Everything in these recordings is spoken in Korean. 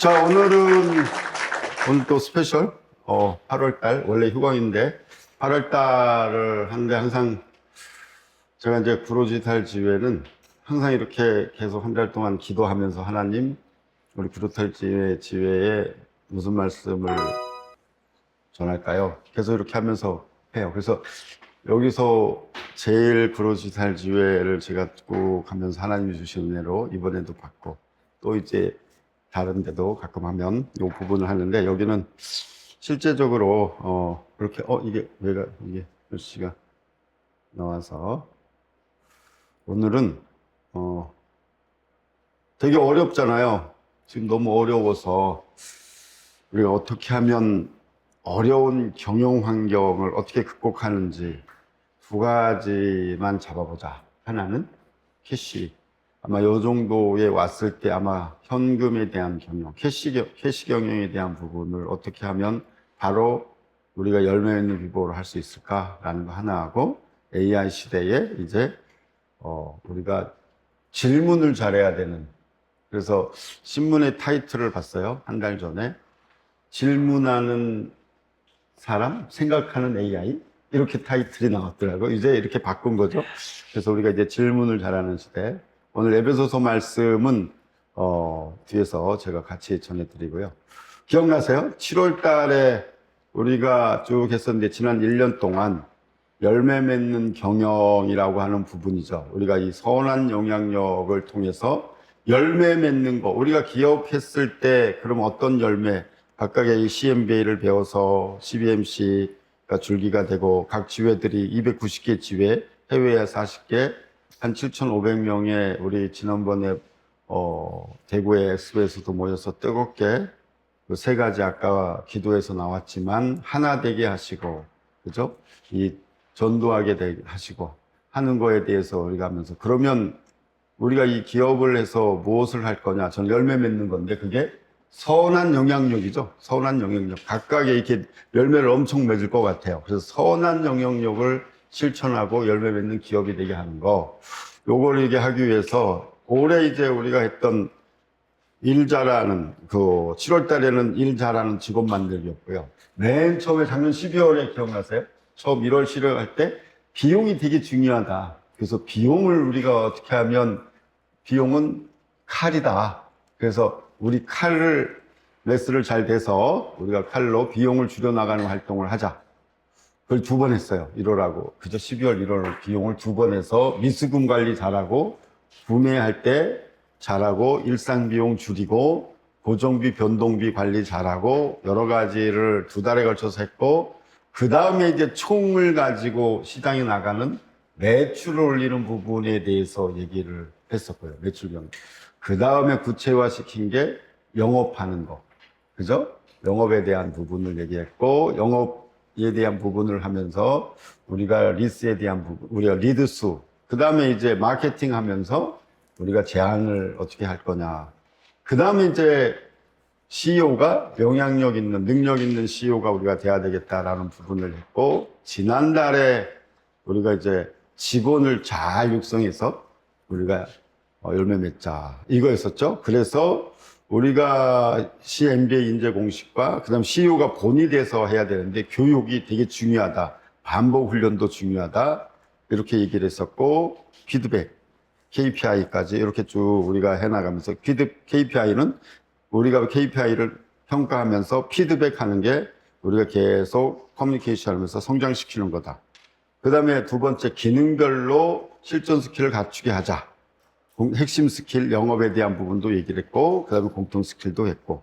자, 오늘 또 스페셜, 8월달, 원래 휴강인데, 8월달을 하는데 항상 제가 이제 구로지탈 지회는 항상 이렇게 계속 한 달 동안 기도하면서 하나님, 우리 구로지탈 지회에 무슨 말씀을 전할까요? 계속 이렇게 하면서 해요. 그래서 여기서 제일 구로지탈 지회를 제가 쭉 하면서 하나님이 주신 은혜로 이번에도 받고 또 이제 다른 데도 가끔 하면 이 부분을 하는데 여기는 실제적으로 그렇게 이게 왜가 이게 글씨가 나와서 오늘은 되게 어렵잖아요. 지금 너무 어려워서 우리가 어떻게 하면 어려운 경영 환경을 어떻게 극복하는지 두 가지만 잡아보자. 하나는 캐시. 아마 요 정도에 왔을 때 아마 현금에 대한 경영, 캐시 경영에 대한 부분을 어떻게 하면 바로 우리가 열매 있는 비보를 할 수 있을까라는 거 하나 하고 AI 시대에 이제 우리가 질문을 잘해야 되는. 그래서 신문의 타이틀을 봤어요. 한 달 전에. 질문하는 사람, 생각하는 AI? 이렇게 타이틀이 나왔더라고요. 이제 이렇게 바꾼 거죠. 그래서 우리가 이제 질문을 잘하는 시대. 오늘 에베소서 말씀은 뒤에서 제가 같이 전해드리고요. 기억나세요? 7월 달에 우리가 쭉 했었는데 지난 1년 동안 열매 맺는 경영이라고 하는 부분이죠. 우리가 이 선한 영향력을 통해서 열매 맺는 거, 우리가 기업했을 때 그럼 어떤 열매, 각각의 이 CMBA를 배워서 CBMC가 줄기가 되고 각 지회들이 290개 지회, 해외에 40개, 한 7,500명의 우리 지난번에 대구의 엑스포에서도 모여서 뜨겁게 그 세 가지 아까 기도에서 나왔지만 하나 되게 하시고, 그죠? 이 전도하게 되게 하시고 하는 거에 대해서 우리가 하면서 그러면 우리가 이 기업을 해서 무엇을 할 거냐? 전 열매 맺는 건데 그게 선한 영향력이죠. 선한 영향력. 각각의 이렇게 열매를 엄청 맺을 것 같아요. 그래서 선한 영향력을 실천하고 열매 맺는 기업이 되게 하는 거. 요걸 이게 하기 위해서 올해 이제 우리가 했던 일 잘하는, 7월 달에는 일 잘하는 직업 만들기였고요. 맨 처음에 작년 12월에 기억나세요? 처음 1월 실행할 때 비용이 되게 중요하다. 그래서 비용을 우리가 어떻게 하면 비용은 칼이다. 그래서 우리 칼을 레스를 잘 대서 우리가 칼로 비용을 줄여나가는 활동을 하자. 그걸 2번 했어요. 1월하고. 그저 12월, 1월 비용을 2번 해서 미수금 관리 잘하고 구매할 때 잘하고 일상 비용 줄이고 고정비, 변동비 관리 잘하고 여러 가지를 2달에 걸쳐서 했고 그 다음에 이제 총을 가지고 시장에 나가는 매출을 올리는 부분에 대해서 얘기를 했었고요. 매출 경영. 그 다음에 구체화시킨 게 영업하는 거. 그죠? 영업에 대한 부분을 얘기했고, 영업에 대한 부분을 하면서 우리가 리스에 대한 부분, 우리가 리드 수. 그 다음에 이제 마케팅 하면서 우리가 제안을 어떻게 할 거냐. 그 다음에 이제 CEO가 영향력 있는, 능력 있는 CEO가 우리가 돼야 되겠다라는 부분을 했고, 지난달에 우리가 이제 직원을 잘 육성해서 우리가 열매 맺자. 이거였었죠. 그래서 우리가 CMBA 인재 공식과 그다음 CEO가 본이 돼서 해야 되는데 교육이 되게 중요하다. 반복 훈련도 중요하다. 이렇게 얘기를 했었고 피드백, KPI까지 이렇게 쭉 우리가 해나가면서 KPI는 우리가 KPI를 평가하면서 피드백하는 게 우리가 계속 커뮤니케이션 하면서 성장시키는 거다. 그 다음에 2번째 기능별로 실전 스킬을 갖추게 하자. 핵심 스킬 영업에 대한 부분도 얘기를 했고 그 다음에 공통 스킬도 했고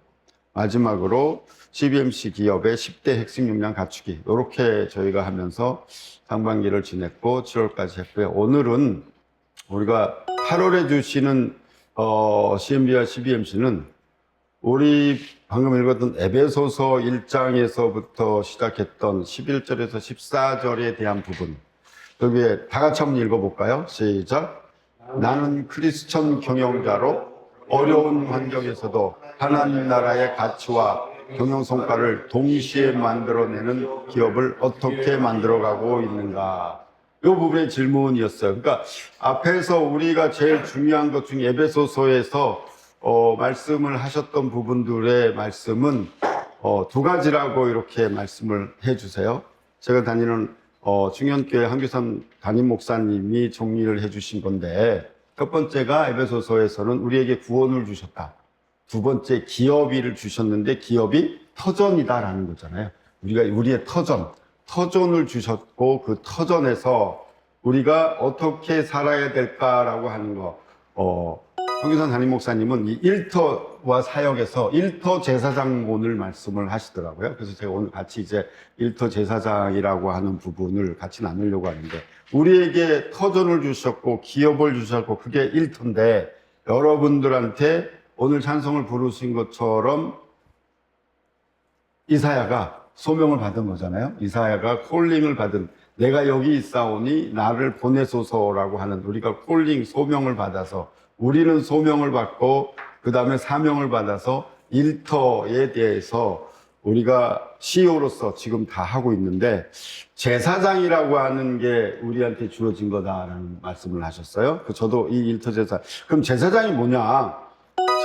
마지막으로 CBMC 기업의 10대 핵심 역량 갖추기 이렇게 저희가 하면서 상반기를 지냈고 7월까지 했고요. 오늘은 우리가 8월에 주시는 CMB와 CBMC는 우리 방금 읽었던 에베소서 1장에서부터 시작했던 11절에서 14절에 대한 부분. 여기에 다 같이 한번 읽어볼까요? 시작. 나는 크리스천 경영자로 어려운 환경에서도 하나님 나라의 가치와 경영 성과를 동시에 만들어내는 기업을 어떻게 만들어가고 있는가. 이 부분의 질문이었어요. 그러니까 앞에서 우리가 제일 중요한 것 중에 에베소서에서 말씀을 하셨던 부분들의 말씀은 두 가지라고 이렇게 말씀을 해주세요. 제가 다니는 중현교회 한규삼 담임 목사님이 정리를 해주신 건데, 첫 번째가 에베소서에서는 우리에게 구원을 주셨다. 두 번째, 기업이를 주셨는데 기업이 터전이다라는 거잖아요. 우리의 터전을 주셨고, 그 터전에서 우리가 어떻게 살아야 될까라고 하는 거. 황규선 담임 목사님은 이 일터와 사역에서 일터 제사장론을 말씀을 하시더라고요. 그래서 제가 오늘 같이 이제 일터 제사장이라고 하는 부분을 같이 나누려고 하는데, 우리에게 터전을 주셨고 기업을 주셨고 그게 일터인데, 여러분들한테 오늘 찬송을 부르신 것처럼 이사야가 소명을 받은 거잖아요. 이사야가 콜링을 받은, 내가 여기 있사오니 나를 보내소서라고 하는, 우리가 콜링, 소명을 받아서, 우리는 소명을 받고 그 다음에 사명을 받아서 일터에 대해서 우리가 CEO로서 지금 다 하고 있는데, 제사장이라고 하는 게 우리한테 주어진 거다라는 말씀을 하셨어요. 저도 이 일터 제사, 그럼 제사장이 뭐냐?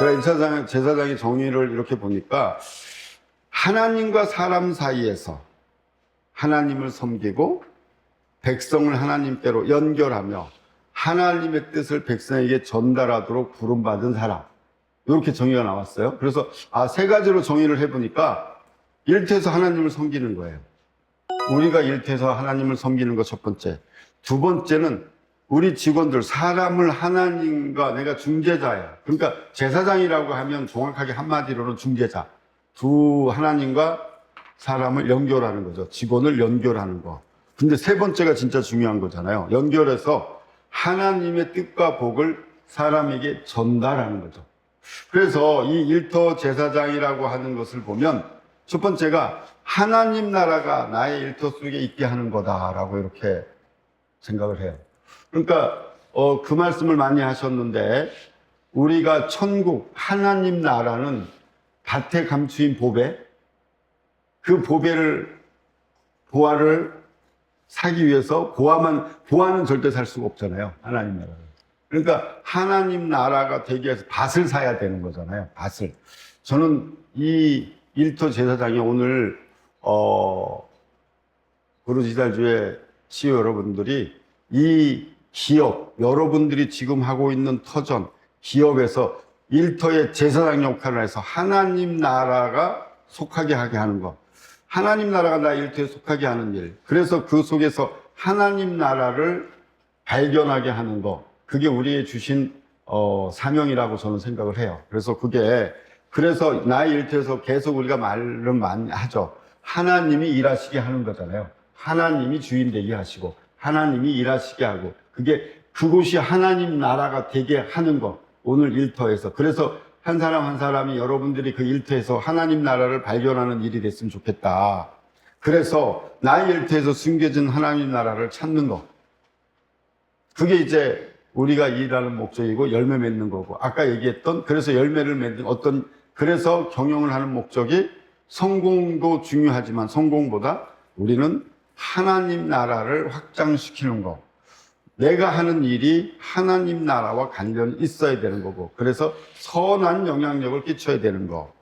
제가 제사장의 정의를 이렇게 보니까, 하나님과 사람 사이에서 하나님을 섬기고 백성을 하나님께로 연결하며 하나님의 뜻을 백성에게 전달하도록 부름받은 사람, 이렇게 정의가 나왔어요. 그래서 세 가지로 정의를 해보니까 일터에서 하나님을 섬기는 거예요. 우리가 일터에서 하나님을 섬기는 거 첫 번째. 두 번째는 우리 직원들, 사람을 하나님과, 내가 중재자야. 그러니까 제사장이라고 하면 정확하게 한마디로는 중재자. 하나님과 사람을 연결하는 거죠. 직원을 연결하는 거. 근데 세 번째가 진짜 중요한 거잖아요. 연결해서 하나님의 뜻과 복을 사람에게 전달하는 거죠. 그래서 이 일터 제사장이라고 하는 것을 보면, 첫 번째가 하나님 나라가 나의 일터 속에 있게 하는 거다라고 이렇게 생각을 해요. 그러니까 그 말씀을 많이 하셨는데, 우리가 천국, 하나님 나라는 밭에 감추인 보배, 그 보화를 사기 위해서 보화는 절대 살 수가 없잖아요. 하나님 나라를. 그러니까 하나님 나라가 되기 위해서 밭을 사야 되는 거잖아요. 밭을. 저는 이 일터 제사장이 오늘 부르지달주의 CEO 여러분들이 이 기업, 여러분들이 지금 하고 있는 터전, 기업에서 일터의 제사장 역할을 해서 하나님 나라가 속하게 하게 하는 것. 하나님 나라가 나 일터에 속하게 하는 일. 그래서 그 속에서 하나님 나라를 발견하게 하는 것. 그게 우리의 주신 사명이라고 저는 생각을 해요. 그래서 나의 일터에서 계속 우리가 말을 많이 하죠. 하나님이 일하시게 하는 거잖아요. 하나님이 주인 되게 하시고 하나님이 일하시게 하고, 그곳이 하나님 나라가 되게 하는 것. 오늘 일터에서. 그래서 한 사람 한 사람이, 여러분들이 그 일터에서 하나님 나라를 발견하는 일이 됐으면 좋겠다. 그래서 나의 일터에서 숨겨진 하나님 나라를 찾는 것. 그게 이제 우리가 일하는 목적이고 열매 맺는 거고, 아까 얘기했던, 그래서 열매를 맺는 그래서 경영을 하는 목적이, 성공도 중요하지만 성공보다 우리는 하나님 나라를 확장시키는 거. 내가 하는 일이 하나님 나라와 관련이 있어야 되는 거고, 그래서 선한 영향력을 끼쳐야 되는 거.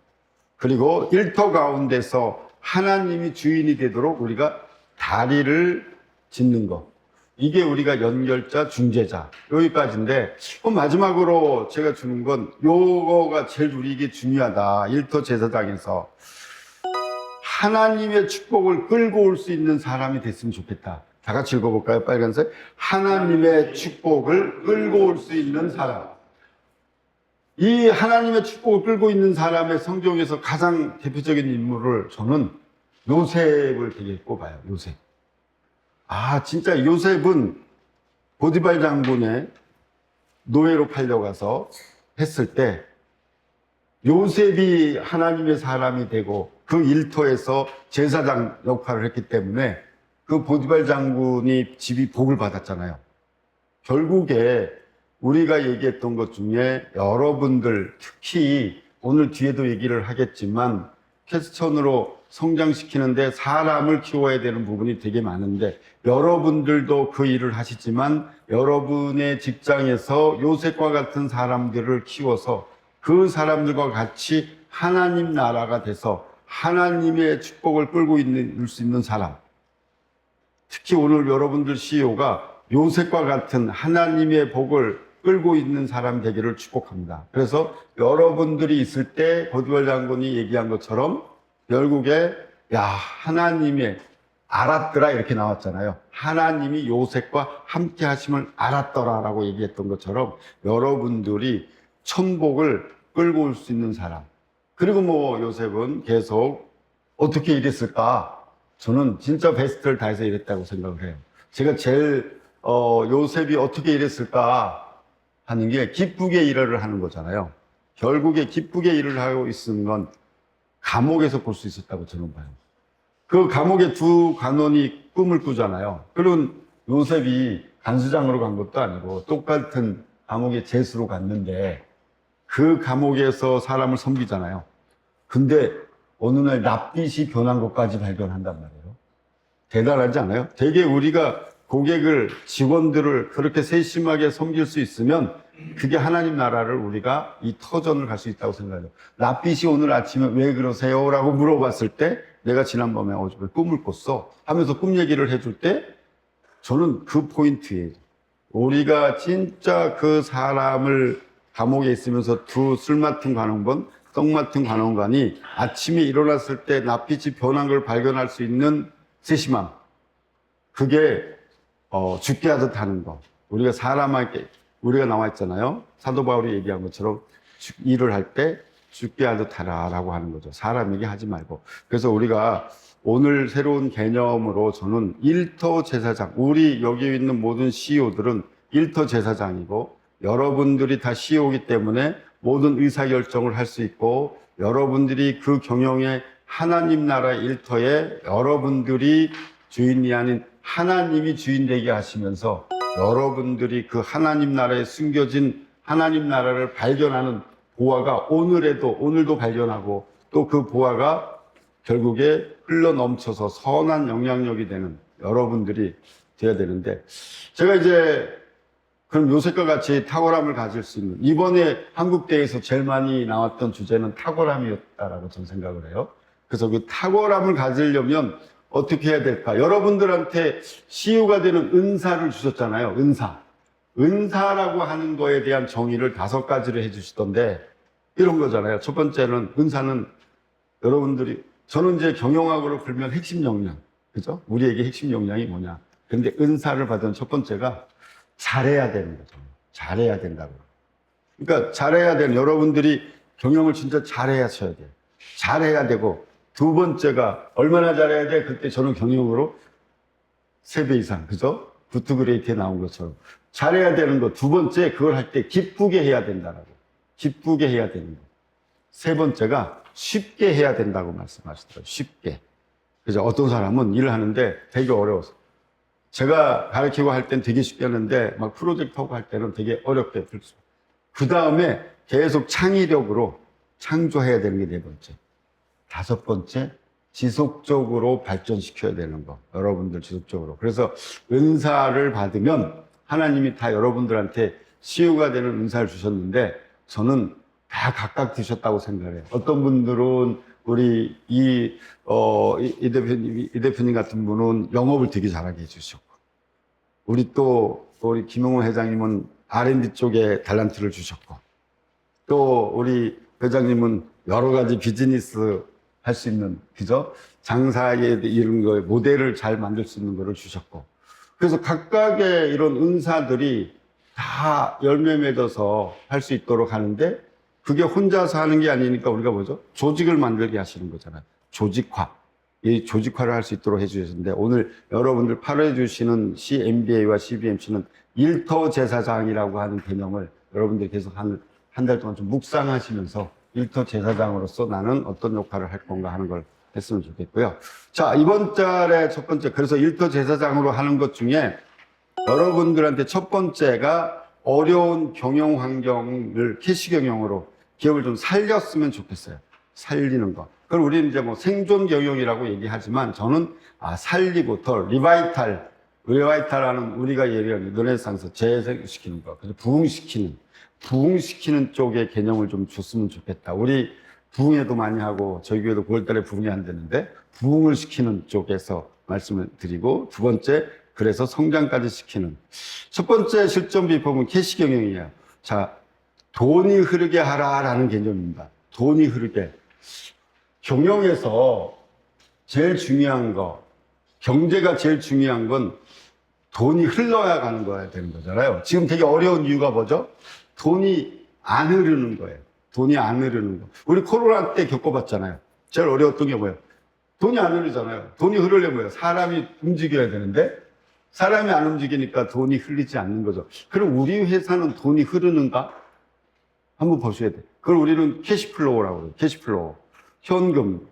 그리고 일터 가운데서 하나님이 주인이 되도록 우리가 다리를 짓는 거. 이게 우리가 연결자, 중재자. 여기까지인데, 마지막으로 제가 주는 건 요거가 제일 우리에게 중요하다. 일터 제사장에서 하나님의 축복을 끌고 올 수 있는 사람이 됐으면 좋겠다. 다 같이 읽어볼까요? 빨간색. 하나님의 축복을 끌고 올 수 있는 사람. 이 하나님의 축복을 끌고 있는 사람의 성경에서 가장 대표적인 인물을 저는 요셉을 되게 꼽아요. 요셉. 진짜 요셉은 보디발 장군의 노예로 팔려가서 했을 때, 요셉이 하나님의 사람이 되고 그 일터에서 제사장 역할을 했기 때문에 그 보디발 장군이 집이 복을 받았잖아요. 결국에 우리가 얘기했던 것 중에, 여러분들 특히 오늘 뒤에도 얘기를 하겠지만 퀘스천으로 성장시키는데 사람을 키워야 되는 부분이 되게 많은데, 여러분들도 그 일을 하시지만 여러분의 직장에서 요셉과 같은 사람들을 키워서 그 사람들과 같이 하나님 나라가 돼서 하나님의 축복을 끌고 있는 수 있는 사람. 특히 오늘 여러분들 CEO가 요셉과 같은 하나님의 복을 끌고 있는 사람 되기를 축복합니다. 그래서 여러분들이 있을 때 고두열 장군이 얘기한 것처럼 결국에 하나님의 알았더라 이렇게 나왔잖아요. 하나님이 요셉과 함께 하심을 알았더라라고 얘기했던 것처럼 여러분들이 천복을 끌고 올 수 있는 사람. 그리고 요셉은 계속 어떻게 이랬을까? 저는 진짜 베스트를 다해서 이랬다고 생각을 해요. 제가 제일 요셉이 어떻게 이랬을까 하는 게 기쁘게 일을 하는 거잖아요. 결국에 기쁘게 일을 하고 있는 건 감옥에서 볼 수 있었다고 저는 봐요. 그 감옥에 두 간원이 꿈을 꾸잖아요. 그런 요셉이 간수장으로 간 것도 아니고 똑같은 감옥에 죄수로 갔는데 그 감옥에서 사람을 섬기잖아요. 근데 어느 날 낯빛이 변한 것까지 발견한단 말이에요. 대단하지 않아요? 되게 우리가 고객을, 직원들을 그렇게 세심하게 섬길 수 있으면 그게 하나님 나라를 우리가 이 터전을 갈 수 있다고 생각해요. 낯빛이 오늘 아침에 왜 그러세요? 라고 물어봤을 때 내가 지난밤에 어제 꿈을 꿨어 하면서 꿈 얘기를 해줄 때 저는 그 포인트예요. 우리가 진짜 그 사람을 감옥에 있으면서 두 술 맡은 관원관, 떡 맡은 관원관이 아침에 일어났을 때 낯빛이 변한 걸 발견할 수 있는 세심함. 그게 죽게 하듯 하는 거. 우리가 사람에게 우리가 나와 있잖아요. 사도 바울이 얘기한 것처럼 일을 할 때 죽게 하듯 하라라고 하는 거죠. 사람에게 하지 말고. 그래서 우리가 오늘 새로운 개념으로 저는 일터 제사장, 우리 여기 있는 모든 CEO들은 일터 제사장이고 여러분들이 다 CEO이기 때문에 모든 의사결정을 할 수 있고 여러분들이 그 경영에 하나님 나라 일터에 여러분들이 주인이 아닌 하나님이 주인 되게 하시면서 여러분들이 그 하나님 나라에 숨겨진 하나님 나라를 발견하는 보화가 오늘도 발견하고 또 그 보화가 결국에 흘러 넘쳐서 선한 영향력이 되는 여러분들이 되어야 되는데 제가 이제 그럼 요셉과 같이 탁월함을 가질 수 있는 이번에 한국대회에서 제일 많이 나왔던 주제는 탁월함이었다라고 저는 생각을 해요. 그래서 그 탁월함을 가지려면 어떻게 해야 될까? 여러분들한테 CEO가 되는 은사를 주셨잖아요. 은사라고 하는 거에 대한 정의를 5가지를 해주시던데 이런 거잖아요. 첫 번째는 은사는 여러분들이 저는 이제 경영학으로 풀면 핵심 역량, 그죠? 우리에게 핵심 역량이 뭐냐? 근데 은사를 받은 첫 번째가 잘해야 되는 거죠. 잘해야 된다고. 그러니까 잘해야 되는 여러분들이 경영을 진짜 잘해야셔야 돼요. 잘해야 되고 두 번째가 얼마나 잘해야 돼? 그때 저는 경영으로 3배 이상, 그죠? 굿투그레이트에 나온 것처럼 잘해야 되는 거. 두 번째 그걸 할 때 기쁘게 해야 된다라고. 기쁘게 해야 되는 거. 세 번째가 쉽게 해야 된다고 말씀하시더라고요. 쉽게. 그죠? 어떤 사람은 일을 하는데 되게 어려워서. 제가 가르치고 할 땐 되게 쉽게 하는데 막 프로젝트 하고 할 때는 되게 어렵게 풀수. 그 다음에 계속 창의력으로 창조해야 되는 게 4번째. 5번째, 지속적으로 발전시켜야 되는 거. 여러분들 지속적으로. 그래서 은사를 받으면 하나님이 다 여러분들한테 CEO가 되는 은사를 주셨는데 저는 다 각각 드셨다고 생각해요. 어떤 분들은 우리 이 대표님 같은 분은 영업을 되게 잘하게 해주셨고, 우리 김용호 회장님은 R&D 쪽에 달란트를 주셨고, 또 우리 회장님은 여러 가지 비즈니스 할 수 있는, 그죠? 장사에 이런 거 모델을 잘 만들 수 있는 거를 주셨고, 그래서 각각의 이런 은사들이 다 열매 맺어서 할 수 있도록 하는데 그게 혼자서 하는 게 아니니까 우리가 뭐죠? 조직을 만들게 하시는 거잖아요. 조직화. 이 조직화를 할 수 있도록 해주셨는데 오늘 여러분들 8회 주시는 CMBA와 CBMC는 일터 제사장이라고 하는 개념을 여러분들이 계속 한 달 동안 좀 묵상하시면서 일터 제사장으로서 나는 어떤 역할을 할 건가 하는 걸 했으면 좋겠고요. 자, 이번 달의 첫 번째, 그래서 일터 제사장으로 하는 것 중에 여러분들한테 첫 번째가 어려운 경영 환경을 캐시 경영으로 기업을 좀 살렸으면 좋겠어요. 살리는 거. 그걸 우리는 이제 뭐 생존 경영이라고 얘기하지만 저는 살리고 더 리바이탈하는 우리가 얘기하는 르네상스 재생시키는 거. 그래서 부흥시키는. 부흥시키는 쪽의 개념을 좀 줬으면 좋겠다. 우리 부흥회도 많이 하고 저희 교회도 9월달에 부흥회 한다는데 부흥을 시키는 쪽에서 말씀을 드리고, 두 번째 그래서 성장까지 시키는, 첫 번째 실전 비법은 캐시 경영이에요. 자, 돈이 흐르게 하라라는 개념입니다. 돈이 흐르게. 경영에서 제일 중요한 거, 경제가 제일 중요한 건 돈이 흘러야 가는 거야 되는 거잖아요. 지금 되게 어려운 이유가 뭐죠? 돈이 안 흐르는 거예요. 돈이 안 흐르는 거. 우리 코로나 때 겪어봤잖아요. 제일 어려웠던 게 뭐예요? 돈이 안 흐르잖아요. 돈이 흐르려면 뭐예요? 사람이 움직여야 되는데 사람이 안 움직이니까 돈이 흘리지 않는 거죠. 그럼 우리 회사는 돈이 흐르는가? 한번 보셔야 돼요. 그걸 우리는 캐시플로우라고 해요. 캐시플로우. 현금.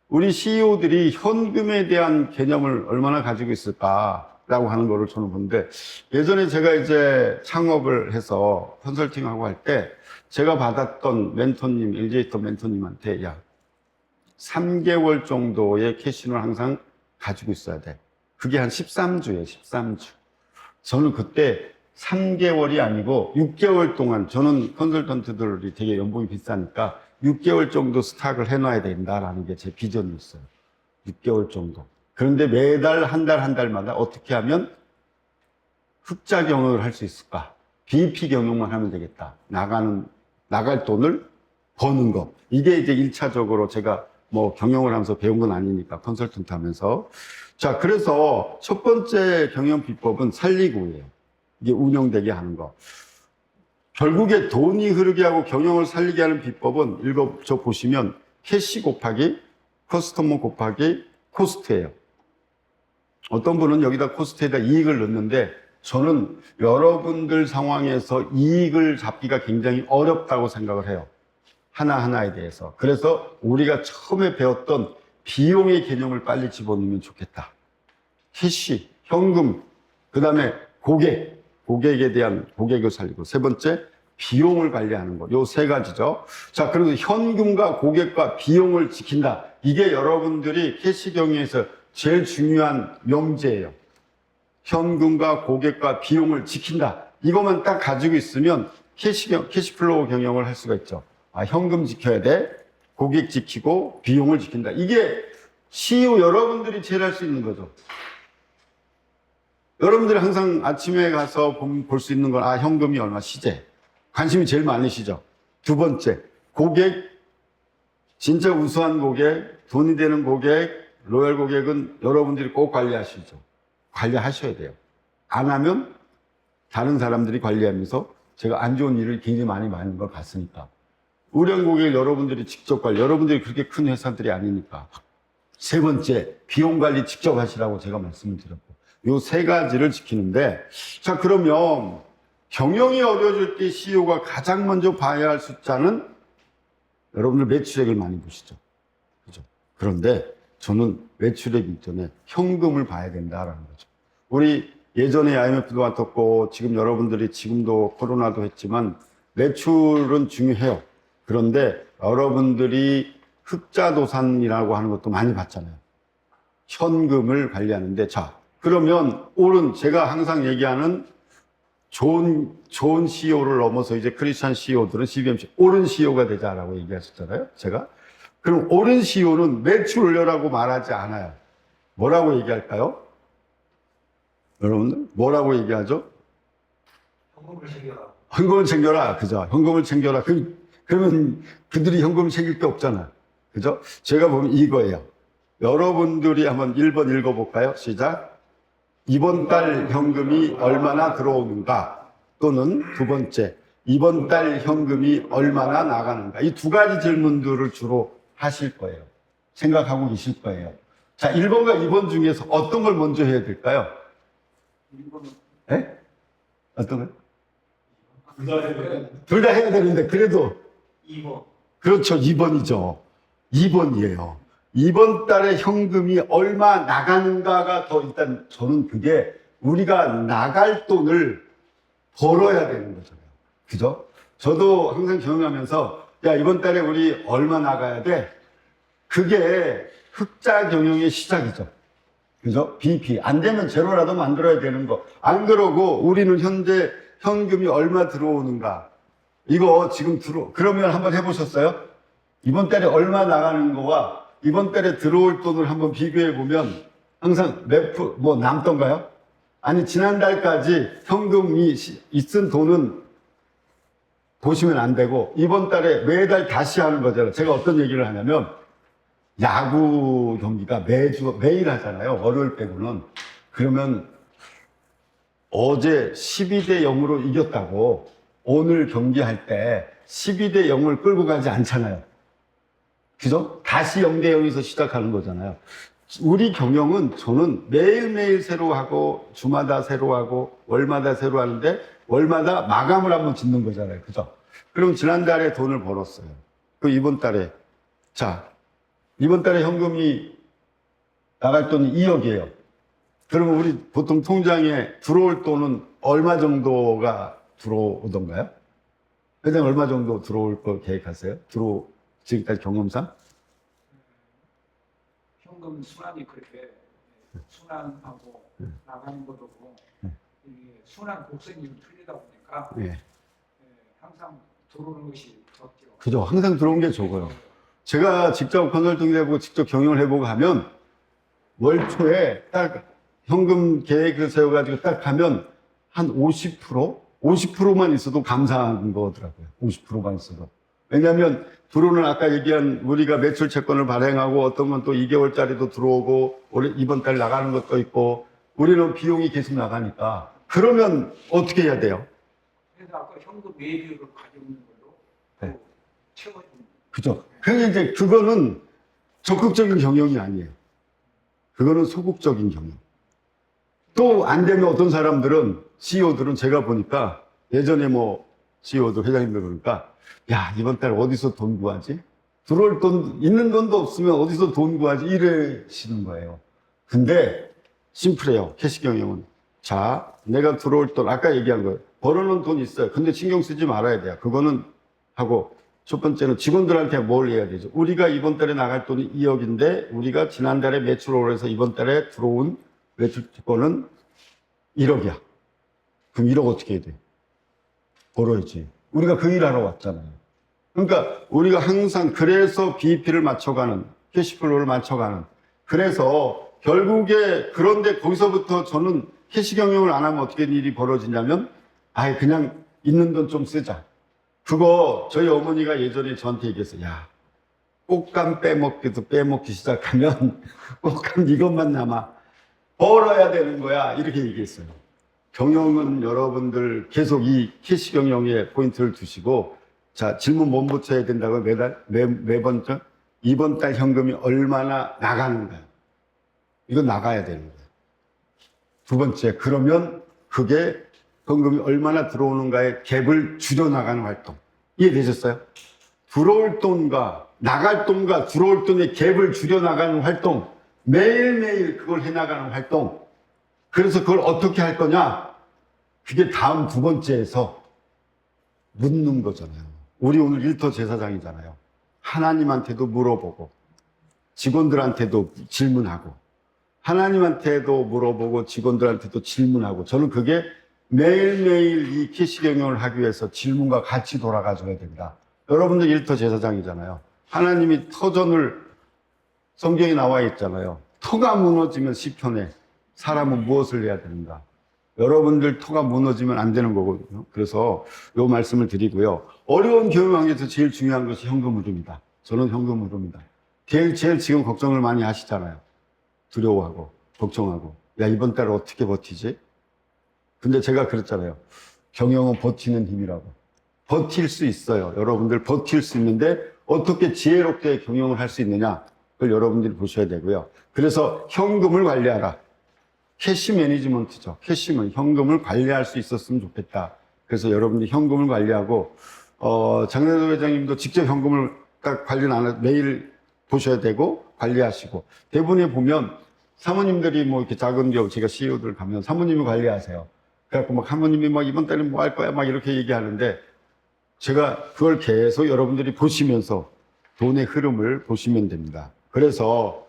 우리 CEO들이 현금에 대한 개념을 얼마나 가지고 있을까라고 하는 거를 저는 보는데, 예전에 제가 이제 창업을 해서 컨설팅하고 할 때 제가 받았던 멘토님, LG에 있던 멘토님한테, 야, 3개월 정도의 캐시는 항상 가지고 있어야 돼. 그게 한 13주예요, 13주. 저는 그때 3개월이 아니고 6개월 동안, 저는 컨설턴트들이 되게 연봉이 비싸니까 6개월 정도 스탁을 해놔야 된다라는 게 제 비전이었어요. 6개월 정도. 그런데 매달 한 달마다 어떻게 하면 흑자 경영을 할 수 있을까? BIP 경영만 하면 되겠다. 나갈 돈을 버는 거. 이게 이제 1차적으로 제가 뭐 경영을 하면서 배운 건 아니니까, 컨설턴트 하면서. 자, 그래서 첫 번째 경영 비법은 살리고예요. 이게 운영되게 하는 거. 결국에 돈이 흐르게 하고 경영을 살리게 하는 비법은 읽어줘 보시면 캐시 곱하기 커스터머 곱하기 코스트예요. 어떤 분은 여기다 코스트에다 이익을 넣는데, 저는 여러분들 상황에서 이익을 잡기가 굉장히 어렵다고 생각을 해요. 하나하나에 대해서. 그래서 우리가 처음에 배웠던 비용의 개념을 빨리 집어넣으면 좋겠다. 캐시, 현금, 그 다음에 고객에 대한 고객을 살리고, 세 번째 비용을 관리하는 것. 요 세 가지죠. 자, 그래서 현금과 고객과 비용을 지킨다. 이게 여러분들이 캐시 경영에서 제일 중요한 명제예요. 현금과 고객과 비용을 지킨다. 이것만 딱 가지고 있으면 캐시플로우 경영을 할 수가 있죠. 아, 현금 지켜야 돼. 고객 지키고 비용을 지킨다. 이게 CEO 여러분들이 제일 할 수 있는 거죠. 여러분들이 항상 아침에 가서 볼 수 있는 건, 아, 현금이 얼마, 시제. 관심이 제일 많으시죠. 두 번째, 고객, 진짜 우수한 고객, 돈이 되는 고객, 로얄 고객은 여러분들이 꼭 관리하시죠. 관리하셔야 돼요. 안 하면 다른 사람들이 관리하면서 제가 안 좋은 일을 굉장히 많이 많은 걸 봤으니까. 우량 고객을 여러분들이 직접 관리, 여러분들이 그렇게 큰 회사들이 아니니까. 세 번째, 비용 관리 직접 하시라고 제가 말씀을 드렸고. 요 세 가지를 지키는데, 자, 그러면 경영이 어려워질 때 CEO가 가장 먼저 봐야 할 숫자는 여러분들 매출액을 많이 보시죠. 그죠? 그런데 저는 매출액 이전에 현금을 봐야 된다라는 거죠. 우리 예전에 IMF도 왔었고, 지금 여러분들이 지금도 코로나도 했지만 매출은 중요해요. 그런데 여러분들이 흑자도산이라고 하는 것도 많이 봤잖아요. 현금을 관리하는데, 자, 그러면 옳은, 제가 항상 얘기하는 좋은 CEO를 넘어서 이제 크리스찬 CEO들은 CBMC, 옳은 CEO가 되자라고 얘기하셨잖아요, 제가. 그럼 옳은 CEO는 매출 올려라고 말하지 않아요. 뭐라고 얘기할까요? 여러분들? 뭐라고 얘기하죠? 현금을 챙겨라. 현금을 챙겨라. 그죠? 현금을 챙겨라. 그러면 그들이 현금을 챙길 게 없잖아요. 그죠? 제가 보면 이거예요. 여러분들이 한번 1번 읽어볼까요? 시작. 이번 달 현금이 얼마나 들어오는가? 또는 두 번째, 이번 달 현금이 얼마나 나가는가? 이 두 가지 질문들을 주로 하실 거예요. 생각하고 계실 거예요. 자, 1번과 2번 중에서 어떤 걸 먼저 해야 될까요? 1번은 예? 어떤 거요? 둘 둘 다 해야 되는데, 그래도 2번. 그렇죠. 2번이죠. 2번이에요. 이번 달에 현금이 얼마 나가는가가 더, 일단 저는 그게 우리가 나갈 돈을 벌어야 되는 거잖아요. 그죠? 저도 항상 경영하면서, 야, 이번 달에 우리 얼마 나가야 돼? 그게 흑자 경영의 시작이죠. 그죠? BP. 안 되면 제로라도 만들어야 되는 거. 안 그러고 우리는 현재 현금이 얼마 들어오는가? 이거 지금 그러면 한번 해보셨어요? 이번 달에 얼마 나가는 거와 이번 달에 들어올 돈을 한번 비교해 보면 항상 뭐 남던가요? 아니, 지난달까지 현금이 있은 돈은 보시면 안 되고 이번 달에 매달 다시 하는 거잖아요. 제가 어떤 얘기를 하냐면 야구 경기가 매일 하잖아요. 월요일 빼고는. 그러면 어제 12대 0으로 이겼다고 오늘 경기할 때 12대 0을 끌고 가지 않잖아요. 그죠? 다시 0대 0에서 시작하는 거잖아요. 우리 경영은 저는 매일매일 새로 하고 주마다 새로 하고 월마다 새로 하는데 월마다 마감을 한번 짓는 거잖아요. 그죠? 그럼 지난달에 돈을 벌었어요. 그 이번 달에 이번 달에 현금이 나갈 돈이 2억이에요. 그러면 우리 보통 통장에 들어올 돈은 얼마 정도가 들어오던가요? 회장 얼마 정도 들어올 거 계획하세요? 지금까지 경험상? 현금 순환이 그렇게 순환하고 나가는 것도 이게 순환 곡선이 좀 틀리다 보니까 예. 항상 들어오는 것이 적죠. 그죠. 항상 들어온 게 적어요. 제가 직접 컨설팅 해보고 직접 경영을 해보고 하면 월 초에 딱 현금 계획을 세워가지고 딱 하면 한 50%만 있어도 감사한 거더라고요. 50%만 있어도. 왜냐하면 들어오는 아까 얘기한 우리가 매출 채권을 발행하고 어떤 건 또 2개월짜리도 들어오고 이번 달 나가는 것도 있고 우리는 비용이 계속 나가니까 그러면 어떻게 해야 돼요? 그래서 아까 현금 외비를 가져오는 걸로 네. 채워줍니다. 그죠? 그러니까 이제 그거는 적극적인 경영이 아니에요. 그거는 소극적인 경영. 또 안 되면 어떤 사람들은 CEO들은 제가 보니까 예전에 뭐 CEO들 회장님들 그러니까 야, 이번 달 어디서 돈 구하지? 들어올 돈, 있는 돈도 없으면 어디서 돈 구하지? 이러시는 거예요. 근데, 심플해요. 캐시 경영은. 자, 내가 들어올 돈, 아까 얘기한 거예요. 벌어놓은 돈 있어요. 근데 신경 쓰지 말아야 돼요. 그거는 하고, 첫 번째는 직원들한테 뭘 해야 되죠? 우리가 이번 달에 나갈 돈이 2억인데, 우리가 지난달에 매출을 해서 이번 달에 들어온 매출권은 1억이야. 그럼 1억 어떻게 해야 돼? 벌어야지. 우리가 그 일하러 왔잖아요. 그러니까 우리가 항상 그래서 BEP를 맞춰가는, 캐시플로우를 맞춰가는. 그래서 결국에 그런데 거기서부터 저는 캐시 경영을 안 하면 어떻게 일이 벌어지냐면 아예 그냥 있는 돈 좀 쓰자. 그거 저희 어머니가 예전에 저한테 얘기했어요. 야, 꽃감 빼먹기 시작하면 꽃감 이것만 남아. 벌어야 되는 거야. 이렇게 얘기했어요. 경영은 여러분들 계속 이 캐시 경영에 포인트를 두시고, 자, 질문 못 붙여야 된다고 매번 이번 달 현금이 얼마나 나가는가. 이건 나가야 되는 거예요. 두 번째, 그러면 그게 현금이 얼마나 들어오는가의 갭을 줄여나가는 활동. 이해되셨어요? 들어올 돈과 나갈 돈과 들어올 돈의 갭을 줄여나가는 활동. 매일매일 그걸 해나가는 활동. 그래서 그걸 어떻게 할 거냐? 그게 다음 두 번째에서 묻는 거잖아요. 우리 오늘 일터 제사장이잖아요. 하나님한테도 물어보고, 직원들한테도 질문하고, 하나님한테도 물어보고, 직원들한테도 질문하고, 저는 그게 매일매일 이 캐시 경영을 하기 위해서 질문과 같이 돌아가줘야 됩니다. 여러분들 일터 제사장이잖아요. 하나님이 터전을 성경에 나와 있잖아요. 터가 무너지면 시편에 사람은 무엇을 해야 되는가? 여러분들 터가 무너지면 안 되는 거거든요. 그래서 이 말씀을 드리고요. 어려운 경영에서 제일 중요한 것이 현금 흐름이다. 저는 현금 흐름이다. 제일 지금 걱정을 많이 하시잖아요. 두려워하고 걱정하고 야, 이번 달 어떻게 버티지? 근데 제가 그랬잖아요. 경영은 버티는 힘이라고. 버틸 수 있어요. 여러분들 버틸 수 있는데 어떻게 지혜롭게 경영을 할 수 있느냐? 그걸 여러분들이 보셔야 되고요. 그래서 현금을 관리하라. 캐시 매니지먼트죠. 캐시는 현금을 관리할 수 있었으면 좋겠다. 그래서 여러분들이 현금을 관리하고, 장래도 회장님도 직접 현금을 딱 관리는 안 해도 매일 보셔야 되고, 관리하시고. 대부분에 보면 사모님들이 뭐 이렇게 작은 기업, 제가 CEO들 가면 사모님이 관리하세요. 그래갖고 막 사모님이 막 이번 달에 뭐 할 거야 막 이렇게 얘기하는데, 제가 그걸 계속 여러분들이 보시면서 돈의 흐름을 보시면 됩니다. 그래서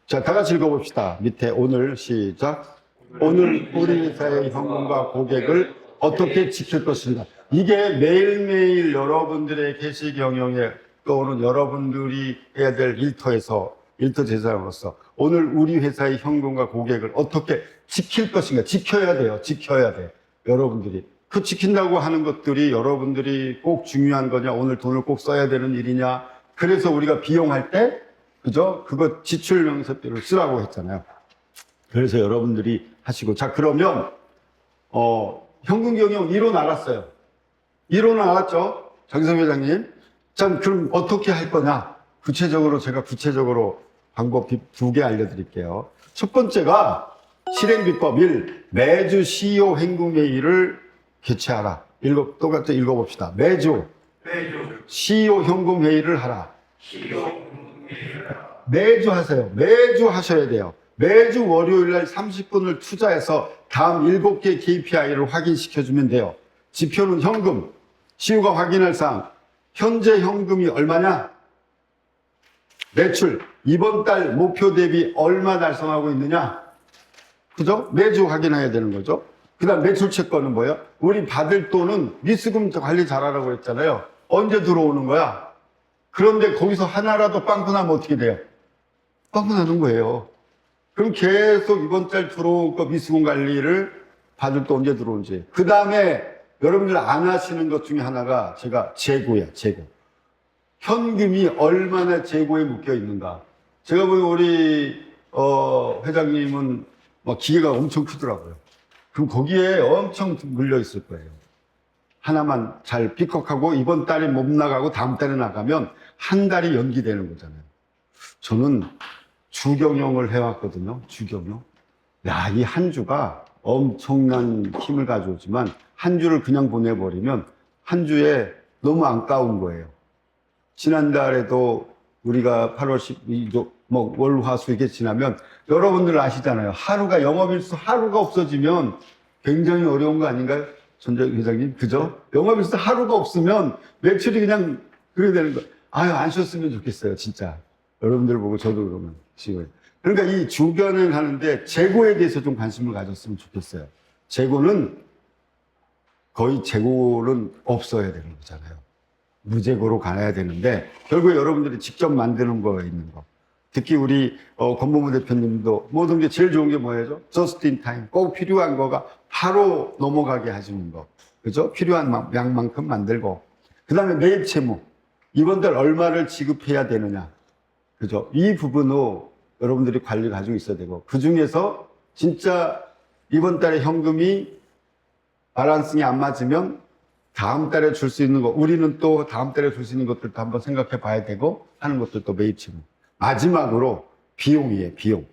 자, 다 같이 읽어봅시다. 밑에 오늘 시작. 오늘 우리 회사의 현금과 고객을 어떻게 지킬 것인가. 이게 매일매일 여러분들의 개시 경영에 또는 여러분들이 해야 될 일터 제사장으로서 오늘 우리 회사의 현금과 고객을 어떻게 지킬 것인가. 지켜야 돼요. 지켜야 돼. 여러분들이. 그 지킨다고 하는 것들이 여러분들이 꼭 중요한 거냐, 오늘 돈을 꼭 써야 되는 일이냐. 그래서 우리가 비용할 때, 그죠? 그거 지출 명세표를 쓰라고 했잖아요. 그래서 여러분들이 하시고. 자, 그러면, 현금 경영 1호 나갔어요. 1호 나왔죠? 장성 회장님. 자, 그럼 어떻게 할 거냐? 제가 구체적으로 방법 2개 알려드릴게요. 첫 번째가 실행비법 1. 매주 CEO 현금회의를 개최하라. 똑같이 읽어봅시다. 매주 CEO 현금회의를 하라. 매주 하세요. 매주 하셔야 돼요. 매주 월요일날 30분을 투자해서 다음 7개 KPI를 확인시켜주면 돼요. 지표는 현금. CEO가 확인할 사항. 현재 현금이 얼마냐? 매출. 이번 달 목표 대비 얼마 달성하고 있느냐? 그죠? 매주 확인해야 되는 거죠. 그 다음 매출 채권은 뭐예요? 우리 받을 돈은 미수금 관리 잘하라고 했잖아요. 언제 들어오는 거야? 그런데 거기서 하나라도 빵꾸 나면 어떻게 돼요? 빵꾸 나는 거예요. 그럼 계속 이번 달 들어올 거 미수금 관리를 받을 돈 언제 들어오는지. 그 다음에 여러분들 안 하시는 것 중에 하나가 제가 재고예요, 재고. 현금이 얼마나 재고에 묶여 있는가. 제가 보기엔 우리, 회장님은 막 기계가 엄청 크더라고요. 그럼 거기에 엄청 물려 있을 거예요. 하나만 잘 삐걱하고 이번 달에 못 나가고 다음 달에 나가면 한 달이 연기되는 거잖아요. 저는 주경영을 해왔거든요. 주경영. 야, 이 한 주가 엄청난 힘을 가져오지만 한 주를 그냥 보내버리면 한 주에 너무 아까운 거예요. 지난달에도 우리가 8월 12일 월, 화, 수 이렇게 지나면 여러분들 아시잖아요. 하루가 영업일수 하루가 없어지면 굉장히 어려운 거 아닌가요? 전재 회장님, 그죠? 영업일수 하루가 없으면 매출이 그냥 그렇게 되는 거. 아유, 안 쉬었으면 좋겠어요, 진짜. 여러분들 보고 저도 그러면 지금. 그러니까 이 주변을 하는데 재고에 대해서 좀 관심을 가졌으면 좋겠어요. 재고는 거의 재고는 없어야 되는 거잖아요. 무재고로 가야 되는데 결국에 여러분들이 직접 만드는 거에 있는 거. 특히 우리 권보무 대표님도 모든 게 제일 좋은 게 뭐예요? just in time. 꼭 필요한 거가 바로 넘어가게 해주는 거. 그죠? 필요한 양만큼 만들고. 그 다음에 매입 채무. 이번 달 얼마를 지급해야 되느냐. 그죠? 이 부분도 여러분들이 관리를 가지고 있어야 되고. 그 중에서 진짜 이번 달에 현금이 바란싱이 안 맞으면 다음 달에 줄 수 있는 거, 우리는 또 다음 달에 줄 수 있는 것들도 한번 생각해 봐야 되고 하는 것들도 매입 채무. 마지막으로 비용이에요, 비용.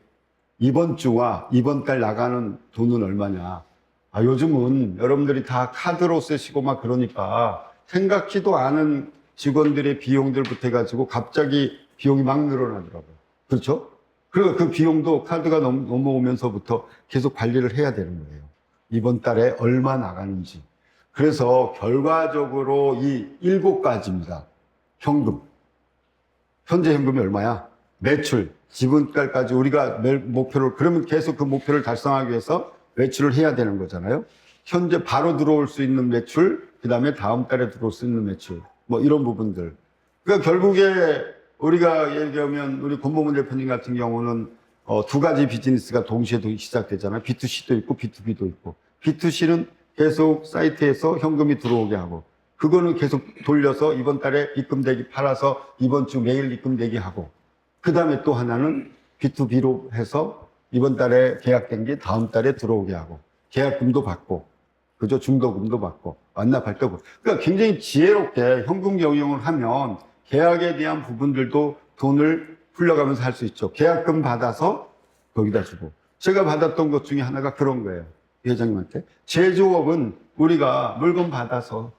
이번 주와 이번 달 나가는 돈은 얼마냐. 아, 요즘은 여러분들이 다 카드로 쓰시고 막 그러니까 생각지도 않은 직원들의 비용들부터 해가지고 갑자기 비용이 막 늘어나더라고요. 그렇죠? 그리고 그 비용도 카드가 넘어오면서부터 계속 관리를 해야 되는 거예요. 이번 달에 얼마 나가는지. 그래서 결과적으로 이 7가지입니다. 현금. 현재 현금이 얼마야? 매출. 지분달까지 우리가 목표를, 그러면 계속 그 목표를 달성하기 위해서 매출을 해야 되는 거잖아요. 현재 바로 들어올 수 있는 매출, 그 다음에 다음 달에 들어올 수 있는 매출. 뭐 이런 부분들. 그러니까 결국에 우리가 예를 들면 우리 권보문 대표님 같은 경우는 2가지 비즈니스가 동시에 시작되잖아요. B2C도 있고 B2B도 있고. B2C는 계속 사이트에서 현금이 들어오게 하고, 그거는 계속 돌려서 이번 달에 입금되기 팔아서 이번 주 매일 입금되게 하고, 그 다음에 또 하나는 B2B로 해서 이번 달에 계약된 게 다음 달에 들어오게 하고, 계약금도 받고, 그죠? 중도금도 받고, 완납할 때고. 그러니까 굉장히 지혜롭게 현금 경영을 하면 계약에 대한 부분들도 돈을 풀려가면서 할 수 있죠. 계약금 받아서 거기다 주고. 제가 받았던 것 중에 하나가 그런 거예요. 회장님한테. 제조업은 우리가 물건 받아서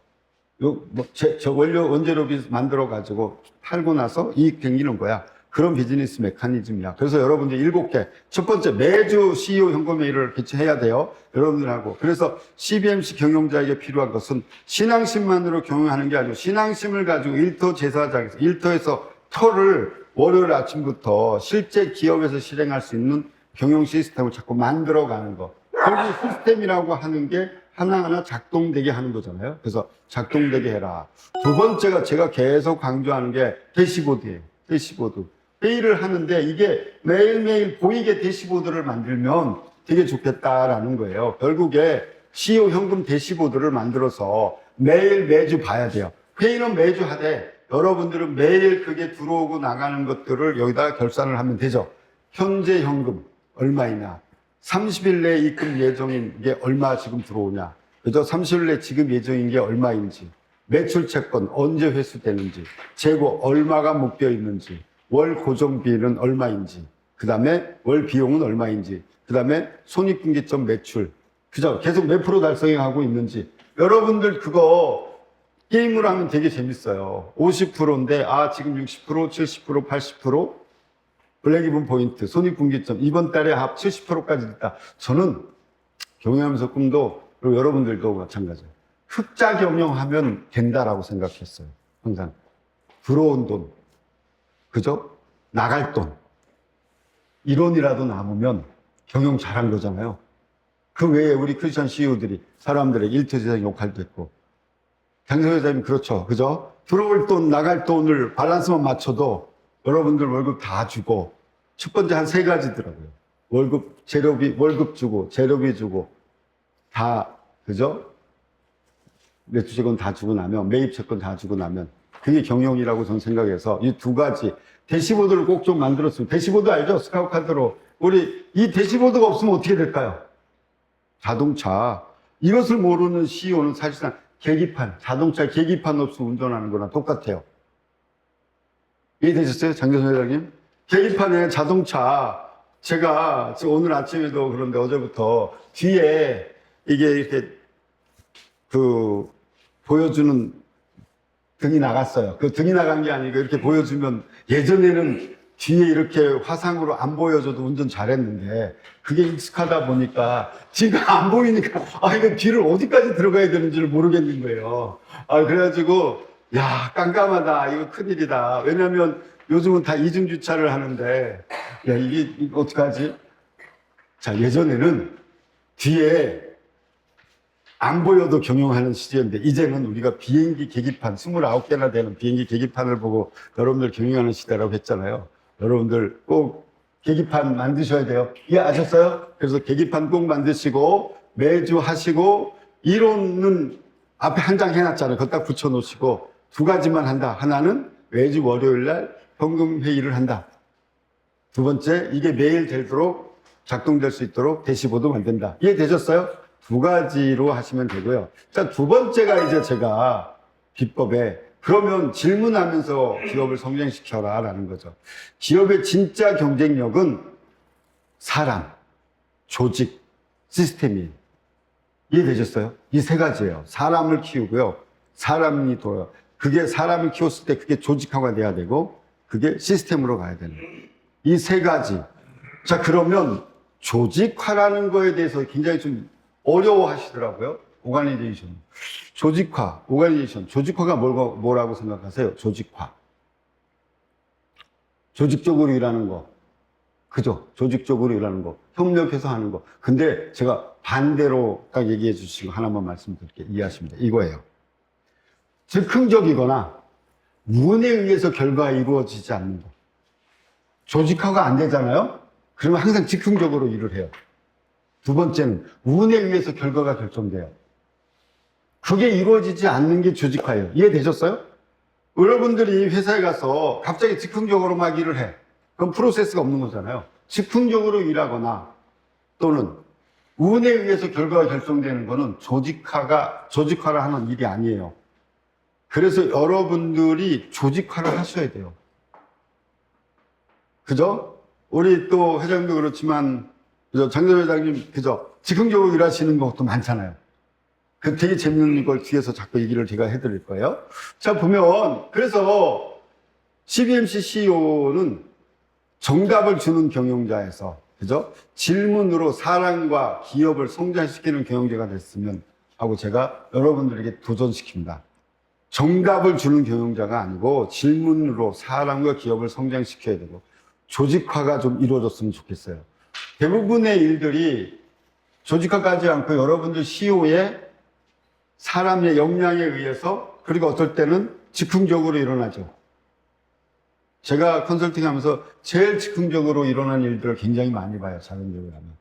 원료 원재료 만들어가지고 팔고 나서 이익 생기는 거야. 그런 비즈니스 메커니즘이야. 그래서 여러분들 7개. 첫 번째, 매주 CEO 현금회의를 개최해야 돼요. 여러분들하고. 그래서 CBMC 경영자에게 필요한 것은 신앙심만으로 경영하는 게 아니고 신앙심을 가지고 일터 제사장에서, 일터에서 터를 월요일 아침부터 실제 기업에서 실행할 수 있는 경영 시스템을 자꾸 만들어가는 거. 결국 시스템이라고 하는 게 하나하나 작동되게 하는 거잖아요. 그래서 작동되게 해라. 두 번째가 제가 계속 강조하는 게 대시보드예요. 대시보드. 회의를 하는데 이게 매일매일 보이게 대시보드를 만들면 되게 좋겠다라는 거예요. 결국에 CEO 현금 대시보드를 만들어서 매주 봐야 돼요. 회의는 매주 하되 여러분들은 매일 그게 들어오고 나가는 것들을 여기다가 결산을 하면 되죠. 현재 현금 얼마이냐, 30일 내에 입금 예정인 게 얼마 지금 들어오냐, 그죠? 30일 내에 지급 예정인 게 얼마인지, 매출 채권 언제 회수되는지, 재고 얼마가 묶여 있는지, 월 고정비는 얼마인지, 그 다음에 월 비용은 얼마인지, 그 다음에 손익분기점 매출, 그죠? 계속 몇 프로 달성하고 있는지. 여러분들 그거 게임을 하면 되게 재밌어요. 50%인데, 지금 60%, 70%, 80%, 블랙이븐 포인트, 손익분기점, 이번 달에 합 70%까지 됐다. 저는 경영하면서 꿈도, 그리고 여러분들도 마찬가지예요. 흑자 경영하면 된다라고 생각했어요. 항상. 들어온 돈, 그죠? 나갈 돈. 1원이라도 남으면 경영 잘한 거잖아요. 그 외에 우리 크리스천 CEO들이 사람들에게 일터제장 역할도 했고, 장성 회장님 그렇죠. 그죠? 들어올 돈, 나갈 돈을 밸런스만 맞춰도 여러분들 월급 다 주고, 첫 번째 한 3가지더라고요. 월급, 재료비, 월급 주고, 재료비 주고, 다, 그죠? 매출채권 다 주고 나면, 매입채권 다 주고 나면, 그게 경영이라고 저는 생각해서 이 2가지, 대시보드를 꼭 좀 만들었으면, 대시보드 알죠? 스카우트 카드로. 우리 이 대시보드가 없으면 어떻게 될까요? 자동차. 이것을 모르는 CEO는 사실상 계기판, 자동차 계기판 없이 운전하는 거랑 똑같아요. 이해되셨어요? 장교선 회장님? 계기판에 자동차, 제가 오늘 아침에도 그런데 어제부터 뒤에 이게 이렇게 보여주는 등이 나갔어요. 그 등이 나간 게 아니고 이렇게 보여주면 예전에는 뒤에 이렇게 화상으로 안 보여줘도 운전 잘했는데 그게 익숙하다 보니까 뒤가 안 보이니까 이거 뒤를 어디까지 들어가야 되는지를 모르겠는 거예요. 그래가지고 야 깜깜하다, 이거 큰일이다. 왜냐면 요즘은 다 이중주차를 하는데 야 이게 어떡하지? 자, 예전에는 뒤에 안 보여도 경영하는 시대인데 이제는 우리가 비행기 계기판 29개나 되는 비행기 계기판을 보고 여러분들 경영하는 시대라고 했잖아요. 여러분들 꼭 계기판 만드셔야 돼요. 이해하셨어요? 그래서 계기판 꼭 만드시고 매주 하시고, 이론은 앞에 한 장 해놨잖아요. 그거 딱 붙여놓으시고 2가지만 한다. 하나는 매주 월요일날 현금 회의를 한다. 2번째, 이게 매일 되도록 작동될 수 있도록 대시보드 만든다. 이해되셨어요? 2가지로 하시면 되고요. 자, 2번째가 이제 제가 비법에, 그러면 질문하면서 기업을 성장시켜라 라는 거죠. 기업의 진짜 경쟁력은 사람, 조직, 시스템이에요. 이해되셨어요? 이 3가지예요. 사람을 키우고요. 사람이 돌아요. 그게 사람을 키웠을 때 그게 조직화가 돼야 되고, 그게 시스템으로 가야 되는 거예요. 이 3가지. 자, 그러면 조직화라는 거에 대해서 굉장히 좀 어려워 하시더라고요. 오가니제이션. 조직화, 오가니제이션. 조직화가 뭐라고 생각하세요? 조직화. 조직적으로 일하는 거. 그죠? 조직적으로 일하는 거. 협력해서 하는 거. 근데 제가 반대로 딱 얘기해 주시고 하나만 말씀드릴게요. 이해하시면 돼요. 이거예요. 즉흥적이거나 운에 의해서 결과가 이루어지지 않는 거. 조직화가 안 되잖아요? 그러면 항상 즉흥적으로 일을 해요. 2번째는 운에 의해서 결과가 결정돼요. 그게 이루어지지 않는 게 조직화예요. 이해되셨어요? 여러분들이 회사에 가서 갑자기 즉흥적으로 막 일을 해. 그럼 프로세스가 없는 거잖아요. 즉흥적으로 일하거나 또는 운에 의해서 결과가 결정되는 거는 조직화를 하는 일이 아니에요. 그래서 여러분들이 조직화를 하셔야 돼요. 그죠? 우리 또 회장도 그렇지만, 그죠? 장전 회장님, 그죠? 즉흥적으로 일하시는 것도 많잖아요. 그 되게 재밌는 걸 뒤에서 자꾸 얘기를 제가 해드릴 거예요. 자, 보면, 그래서 CBMC CEO는 정답을 주는 경영자에서, 그죠? 질문으로 사람과 기업을 성장시키는 경영자가 됐으면 하고 제가 여러분들에게 도전시킵니다. 정답을 주는 경영자가 아니고 질문으로 사람과 기업을 성장시켜야 되고 조직화가 좀 이루어졌으면 좋겠어요. 대부분의 일들이 조직화까지 않고 여러분들 CEO의 사람의 역량에 의해서, 그리고 어떨 때는 즉흥적으로 일어나죠. 제가 컨설팅 하면서 제일 즉흥적으로 일어난 일들을 굉장히 많이 봐요. 작은 기업을 하면.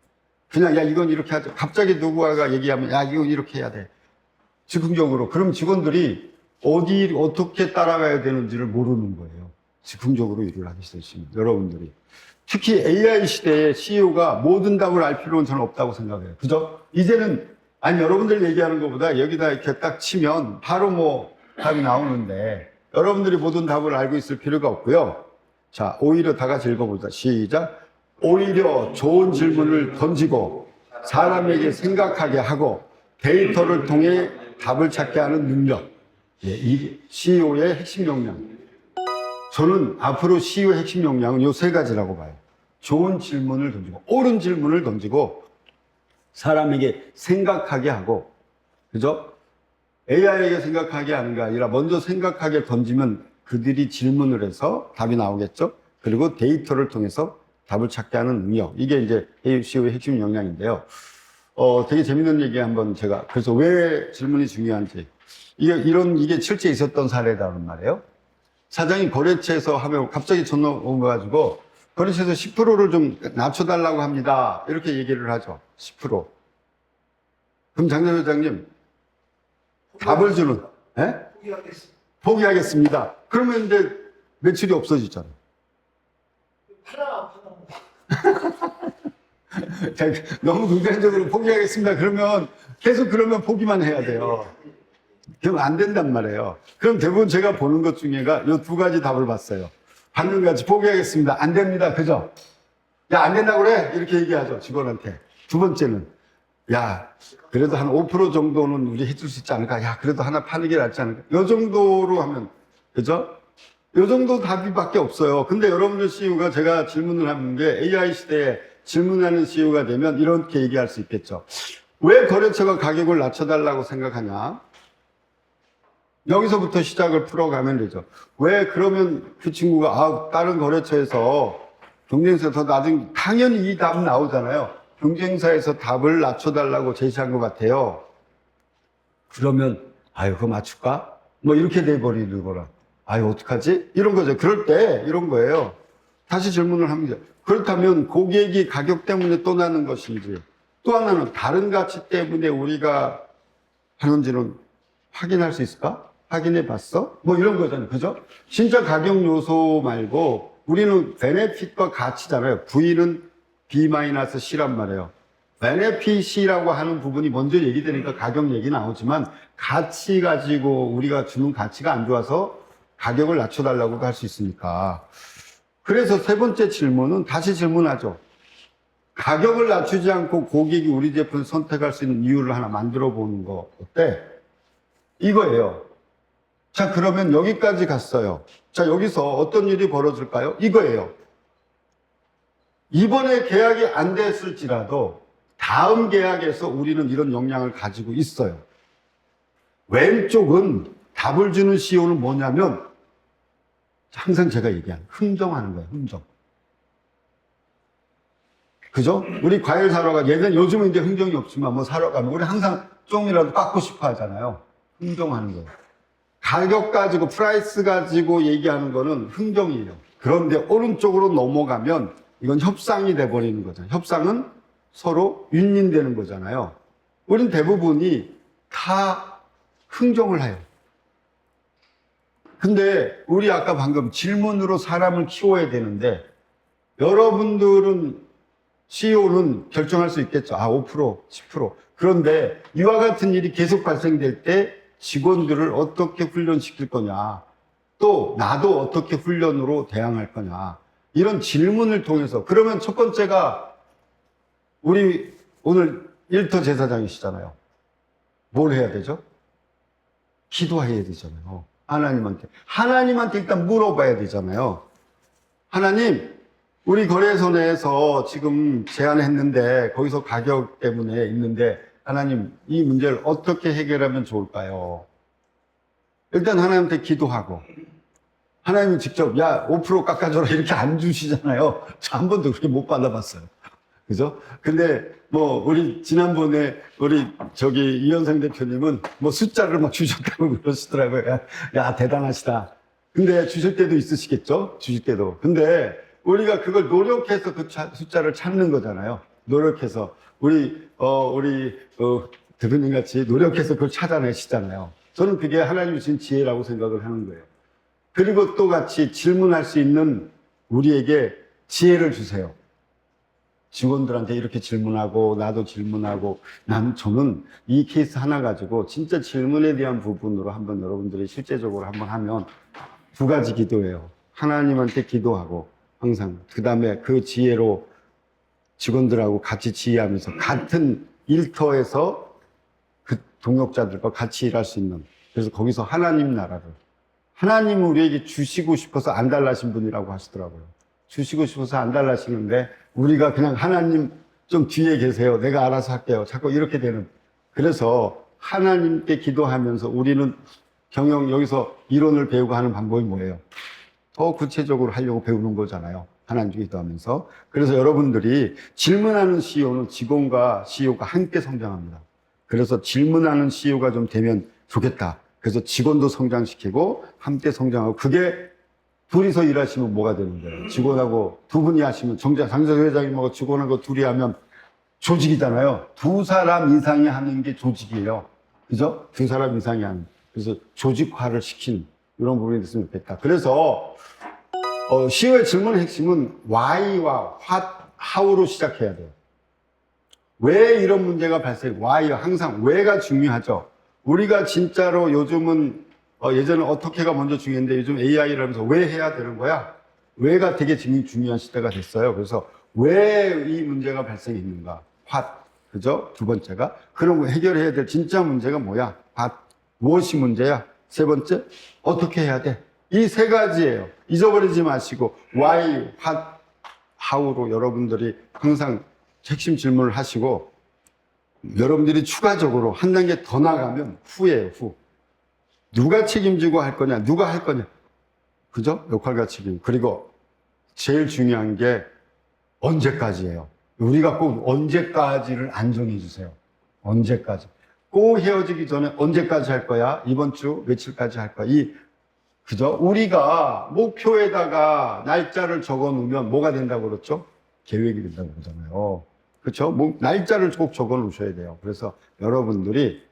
그냥, 야, 이건 이렇게 하자. 갑자기 누구가 얘기하면, 야, 이건 이렇게 해야 돼. 즉흥적으로. 그럼 직원들이 어떻게 따라가야 되는지를 모르는 거예요. 즉흥적으로 일을 하기 시작하시면, 여러분들이. 특히 AI 시대에 CEO가 모든 답을 알 필요는 저는 없다고 생각해요. 그죠? 이제는, 아니, 여러분들 얘기하는 것보다 여기다 이렇게 딱 치면 바로 뭐 답이 나오는데, 여러분들이 모든 답을 알고 있을 필요가 없고요. 자, 오히려 다 같이 읽어보자. 시작. 오히려 좋은 질문을 던지고 사람에게 생각하게 하고 데이터를 통해 답을 찾게 하는 능력. 예, 이 CEO의 핵심 역량. 저는 앞으로 CEO의 핵심 역량은 요 세 가지라고 봐요. 좋은 질문을 던지고, 옳은 질문을 던지고, 사람에게 생각하게 하고, 그죠? AI에게 생각하게 하는 게 아니라 먼저 생각하게 던지면 그들이 질문을 해서 답이 나오겠죠? 그리고 데이터를 통해서 답을 찾게 하는 능력. 이게 이제 CEO의 핵심 역량인데요. 되게 재밌는 얘기 한번 제가, 그래서 왜 질문이 중요한지. 이게 실제 있었던 사례라는 말이에요. 사장이 거래처에서 하면 갑자기 전화 온 거 가지고 거래처에서 10%를 좀 낮춰달라고 합니다. 이렇게 얘기를 하죠. 10%. 그럼 장사 회장님, 답을 주는, 예? 포기하겠습니다. 포기하겠습니다. 그러면 이제 매출이 없어지잖아요. 팔아, 팔아. 너무 긍정적으로 포기하겠습니다. 그러면 계속 그러면 포기만 해야 돼요. 그럼 안 된단 말이에요. 그럼 대부분 제가 보는 것 중에가 이 두 가지 답을 봤어요. 방금같이 포기하겠습니다. 안 됩니다. 그죠? 야, 안 된다고 그래? 이렇게 얘기하죠. 직원한테. 두 번째는, 야, 그래도 한 5% 정도는 우리 해줄 수 있지 않을까? 야, 그래도 하나 파는 게 낫지 않을까? 요 정도로 하면, 그죠? 요 정도 답이밖에 없어요. 근데 여러분들 CEO가 제가 질문을 하는 게 AI 시대에 질문하는 CEO가 되면 이렇게 얘기할 수 있겠죠. 왜 거래처가 가격을 낮춰달라고 생각하냐? 여기서부터 시작을 풀어가면 되죠. 왜 그러면 그 친구가 다른 거래처에서 경쟁사에서 더 낮은, 당연히 이 답 나오잖아요. 경쟁사에서 답을 낮춰달라고 제시한 것 같아요. 그러면 그거 맞출까? 뭐 이렇게 돼버리는 거라. 어떡하지? 이런 거죠. 그럴 때 이런 거예요. 다시 질문을 합니다. 그렇다면 고객이 가격 때문에 떠나는 것인지, 또 하나는 다른 가치 때문에 우리가 하는지는 확인할 수 있을까? 확인해 봤어? 뭐 이런 거잖아요. 그죠? 진짜 가격 요소 말고 우리는 베네핏과 가치잖아요. V는 B-C란 말이에요. 베네핏이라고 하는 부분이 먼저 얘기되니까 가격 얘기 나오지만 가치 가지고 우리가 주는 가치가 안 좋아서 가격을 낮춰달라고도 할 수 있으니까. 그래서 세 번째 질문은 다시 질문하죠. 가격을 낮추지 않고 고객이 우리 제품을 선택할 수 있는 이유를 하나 만들어 보는 거 어때? 이거예요. 자, 그러면 여기까지 갔어요. 자, 여기서 어떤 일이 벌어질까요? 이거예요. 이번에 계약이 안 됐을지라도 다음 계약에서 우리는 이런 역량을 가지고 있어요. 왼쪽은 답을 주는 CEO는 뭐냐면 항상 제가 얘기하는 흥정하는 거예요. 흥정. 그죠? 우리 과일 사러 가, 요즘은 이제 흥정이 없지만 뭐 사러 가면 우리 항상 좀이라도 깎고 싶어 하잖아요. 흥정하는 거예요. 가격 가지고, 프라이스 가지고 얘기하는 거는 흥정이에요. 그런데 오른쪽으로 넘어가면 이건 협상이 돼버리는 거잖아요. 협상은 서로 윈윈되는 거잖아요. 우린 대부분이 다 흥정을 해요. 근데 우리 아까 방금 질문으로 사람을 키워야 되는데 여러분들은 CEO는 결정할 수 있겠죠. 5%, 10%. 그런데 이와 같은 일이 계속 발생될 때 직원들을 어떻게 훈련시킬 거냐, 또 나도 어떻게 훈련으로 대항할 거냐, 이런 질문을 통해서. 그러면 첫 번째가 우리 오늘 일터 제사장이시잖아요. 뭘 해야 되죠? 기도해야 되잖아요. 하나님한테 일단 물어봐야 되잖아요. 하나님, 우리 거래소 내에서 지금 제안했는데 거기서 가격 때문에 있는데 하나님, 이 문제를 어떻게 해결하면 좋을까요? 일단 하나님한테 기도하고, 하나님이 직접 5% 깎아줘라 이렇게 안 주시잖아요. 저 한 번도 그렇게 못 받아봤어요. 그죠? 근데 뭐 우리 지난번에 우리 저기 이현상 대표님은 뭐 숫자를 막 주셨다고 그러시더라고요. 야, 대단하시다. 근데 주실 때도 있으시겠죠? 주실 때도. 근데 우리가 그걸 노력해서 그 숫자를 찾는 거잖아요. 노력해서 우리 대표님 같이 노력해서 그걸 찾아내시잖아요. 저는 그게 하나님이 주신 지혜라고 생각을 하는 거예요. 그리고 또 같이 질문할 수 있는 우리에게 지혜를 주세요. 직원들한테 이렇게 질문하고 나도 질문하고 저는 이 케이스 하나 가지고 진짜 질문에 대한 부분으로 한번 여러분들이 실제적으로 한번 하면 두 가지 기도해요. 하나님한테 기도하고 항상 그 다음에 그 지혜로 직원들하고 같이 지혜하면서 같은 일터에서 그 동역자들과 같이 일할 수 있는, 그래서 거기서 하나님 나라를, 하나님 우리에게 주시고 싶어서 안 달라신 분이라고 하시더라고요. 주시고 싶어서 안 달라시는데 우리가 그냥 하나님 좀 뒤에 계세요, 내가 알아서 할게요, 자꾸 이렇게 되는. 그래서 하나님께 기도하면서 우리는 여기서 이론을 배우고 하는 방법이 뭐예요? 더 구체적으로 하려고 배우는 거잖아요. 하나님께 기도하면서. 그래서 여러분들이 질문하는 CEO는 직원과 CEO가 함께 성장합니다. 그래서 질문하는 CEO가 좀 되면 좋겠다. 그래서 직원도 성장시키고 함께 성장하고, 그게 둘이서 일하시면 뭐가 되는 거예요? 직원하고 두 분이 하시면, 장재석 회장님하고 직원하고 둘이 하면 조직이잖아요. 두 사람 이상이 하는 게 조직이에요. 그죠? 두 사람 이상이 하는. 그래서 조직화를 시키는 이런 부분이 됐으면 좋겠다. 그래서 CEO의 질문의 핵심은 why와 what, how로 시작해야 돼요. 왜 이런 문제가 발생? why, 항상 왜가 중요하죠. 우리가 진짜로 요즘은 예전에 어떻게가 먼저 중요했는데 요즘 AI를 하면서 왜 해야 되는 거야? 왜가 되게 중요한 시대가 됐어요. 그래서 왜 이 문제가 발생했는가? what, 그죠? 두 번째가 그런 거 해결해야 될 진짜 문제가 뭐야? what, 무엇이 문제야? 세 번째, 어떻게 해야 돼? 이 세 가지예요. 잊어버리지 마시고 why, what, how로 여러분들이 항상 핵심 질문을 하시고, 여러분들이 추가적으로 한 단계 더 나가면 후예요, 후. 누가 책임지고 할 거냐, 누가 할 거냐. 그죠? 역할과 책임. 그리고 제일 중요한 게 언제까지예요. 우리가 꼭 언제까지를 안 정해주세요. 언제까지. 꼭 헤어지기 전에 언제까지 할 거야? 이번 주 며칠까지 할 거야? 그죠? 우리가 목표에다가 날짜를 적어 놓으면 뭐가 된다고 그랬죠? 계획이 된다고 그러잖아요. 그렇죠? 날짜를 꼭 적어 놓으셔야 돼요. 그래서 여러분들이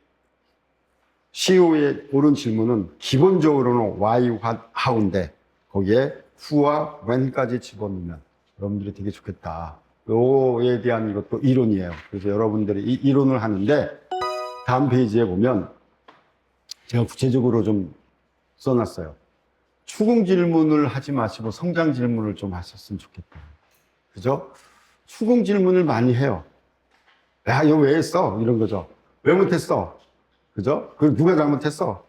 CEO의 옳은 질문은 기본적으로는 why, what, how인데 거기에 who와 when까지 집어넣으면 여러분들이 되게 좋겠다. 요에 대한 이것도 이론이에요. 그래서 여러분들이 이 이론을 하는데 다음 페이지에 보면 제가 구체적으로 좀 써놨어요. 추궁 질문을 하지 마시고 성장 질문을 좀 하셨으면 좋겠다. 그죠? 추궁 질문을 많이 해요. 야, 이거 왜 했어? 이런 거죠. 왜 못했어? 그죠? 그 누가 잘못했어?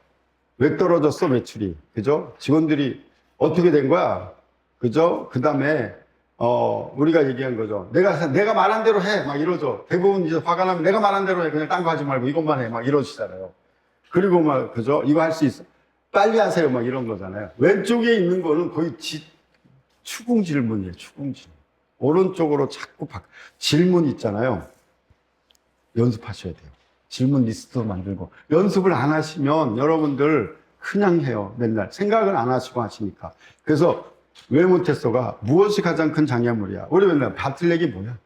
왜 떨어졌어, 매출이? 그죠? 직원들이 어떻게 된 거야? 그죠? 그 다음에, 우리가 얘기한 거죠. 내가 말한 대로 해. 막 이러죠. 대부분 이제 화가 나면 내가 말한 대로 해. 그냥 딴 거 하지 말고 이것만 해. 막 이러시잖아요. 그리고 막, 그죠? 이거 할 수 있어. 빨리 하세요. 막 이런 거잖아요. 왼쪽에 있는 거는 거의 추궁 질문이에요. 추궁 질문. 오른쪽으로 자꾸 질문 있잖아요. 연습하셔야 돼요. 질문 리스트 만들고. 연습을 안 하시면 여러분들 그냥 해요. 맨날. 생각을 안 하시고 하시니까. 그래서 왜 못했어가 무엇이 가장 큰 장애물이야? 우리 맨날 바틀렉이 뭐야?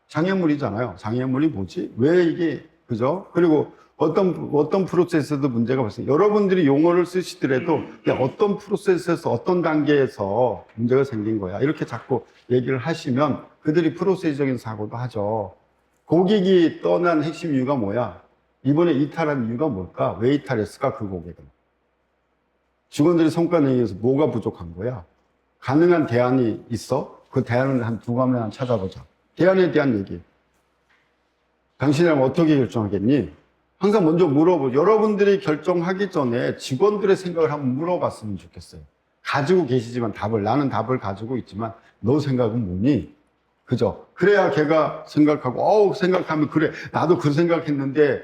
장애물이잖아요. 장애물이 뭐지? 왜 이게, 그죠? 그리고 어떤 프로세스에도 문제가 발생. 여러분들이 용어를 쓰시더라도 어떤 프로세스에서 어떤 단계에서 문제가 생긴 거야. 이렇게 자꾸 얘기를 하시면 그들이 프로세스적인 사고도 하죠. 고객이 떠난 핵심 이유가 뭐야? 이번에 이탈한 이유가 뭘까? 왜 이탈했을까? 그 고객은. 직원들이 성과 내기 위해서 뭐가 부족한 거야? 가능한 대안이 있어? 그 대안을 한 두 가지만 찾아보자. 대안에 대한 얘기. 당신이라면 어떻게 결정하겠니? 항상 먼저 물어보죠. 여러분들이 결정하기 전에 직원들의 생각을 한번 물어봤으면 좋겠어요. 가지고 계시지만 나는 답을 가지고 있지만 너 생각은 뭐니? 그죠? 그래야 걔가 생각하고, 생각하면 그래. 나도 그 생각했는데,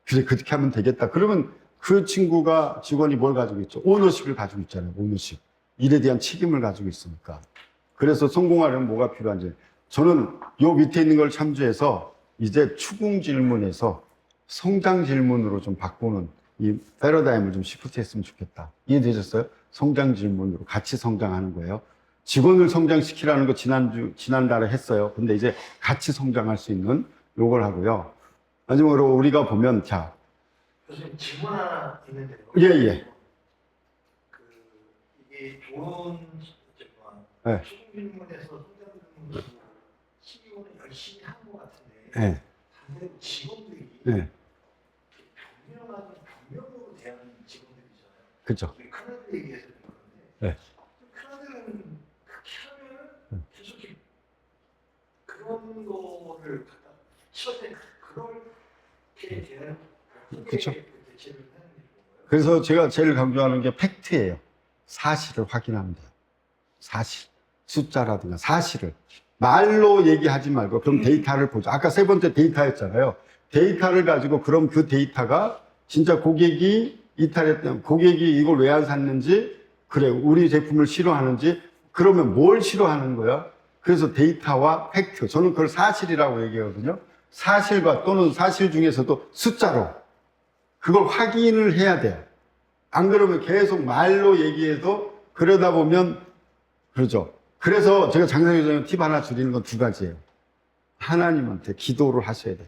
그래, 그렇게 하면 되겠다. 그러면 그 직원이 뭘 가지고 있죠? 오너십을 가지고 있잖아요. 오너십. 일에 대한 책임을 가지고 있으니까. 그래서 성공하려면 뭐가 필요한지. 저는 요 밑에 있는 걸 참조해서 이제 추궁 질문에서 성장 질문으로 좀 바꾸는 이 패러다임을 좀 시프트 했으면 좋겠다. 이해되셨어요? 성장 질문으로 같이 성장하는 거예요. 직원을 성장시키라는 거 지난달에 했어요. 근데 이제 같이 성장할 수 있는 요걸 하고요. 마지막으로 우리가 보면, 자. 교수님 질문 하나 있는데요. 예, 예. 이게 좋은 네. 추궁 질문에서 성장 질문으로 CEO는 열심히 한 것 같은데 네. 반대로 직원들이 네. 변명하는 변명으로 대하는 직원들이잖아요. 그죠. 우리 카나드 얘기해서 그런데 네. 카나드는 그렇게 하면 계속 이렇게 그런 거를 갖다 치어때 그렇게 대하는 그쵸. 대체를 하는 게 뭔가요? 그래서 제가 제일 강조하는 게 팩트예요. 사실을 확인하면 돼요. 사실. 숫자라든가 사실을. 말로 얘기하지 말고 그럼 데이터를 보자. 아까 세 번째 데이터였잖아요. 데이터를 가지고 그럼 그 데이터가 진짜 고객이 이탈했던 고객이 이걸 왜 안 샀는지 그래 우리 제품을 싫어하는지 그러면 뭘 싫어하는 거야? 그래서 데이터와 팩트 저는 그걸 사실이라고 얘기하거든요. 사실과 또는 사실 중에서도 숫자로 그걸 확인을 해야 돼요. 안 그러면 계속 말로 얘기해도 그러다 보면 그러죠. 그래서 제가 장사교장님 팁 하나 드리는 건 두 가지예요. 하나님한테 기도를 하셔야 돼요.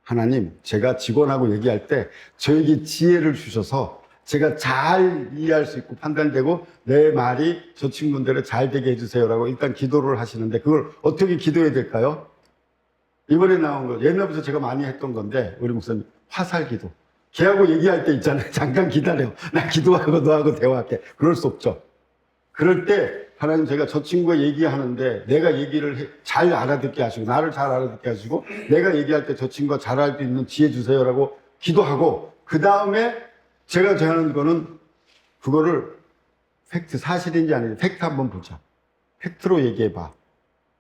하나님, 제가 직원하고 얘기할 때 저에게 지혜를 주셔서 제가 잘 이해할 수 있고 판단되고 내 말이 저 친구들을 잘 되게 해주세요라고 일단 기도를 하시는데 그걸 어떻게 기도해야 될까요? 이번에 나온 거 옛날부터 제가 많이 했던 건데 우리 목사님 화살 기도. 걔하고 얘기할 때 있잖아요. 잠깐 기다려. 나 기도하고 너하고 대화할게. 그럴 수 없죠. 그럴 때 하나님 제가 저 친구가 얘기하는데 내가 얘기를 잘 알아듣게 하시고 나를 잘 알아듣게 하시고 내가 얘기할 때 저 친구가 잘 알 수 있는 지혜 주세요라고 기도하고 그 다음에 제가 제하는 거는 그거를 팩트 사실인지 아닌지 팩트 한번 보자. 팩트로 얘기해봐.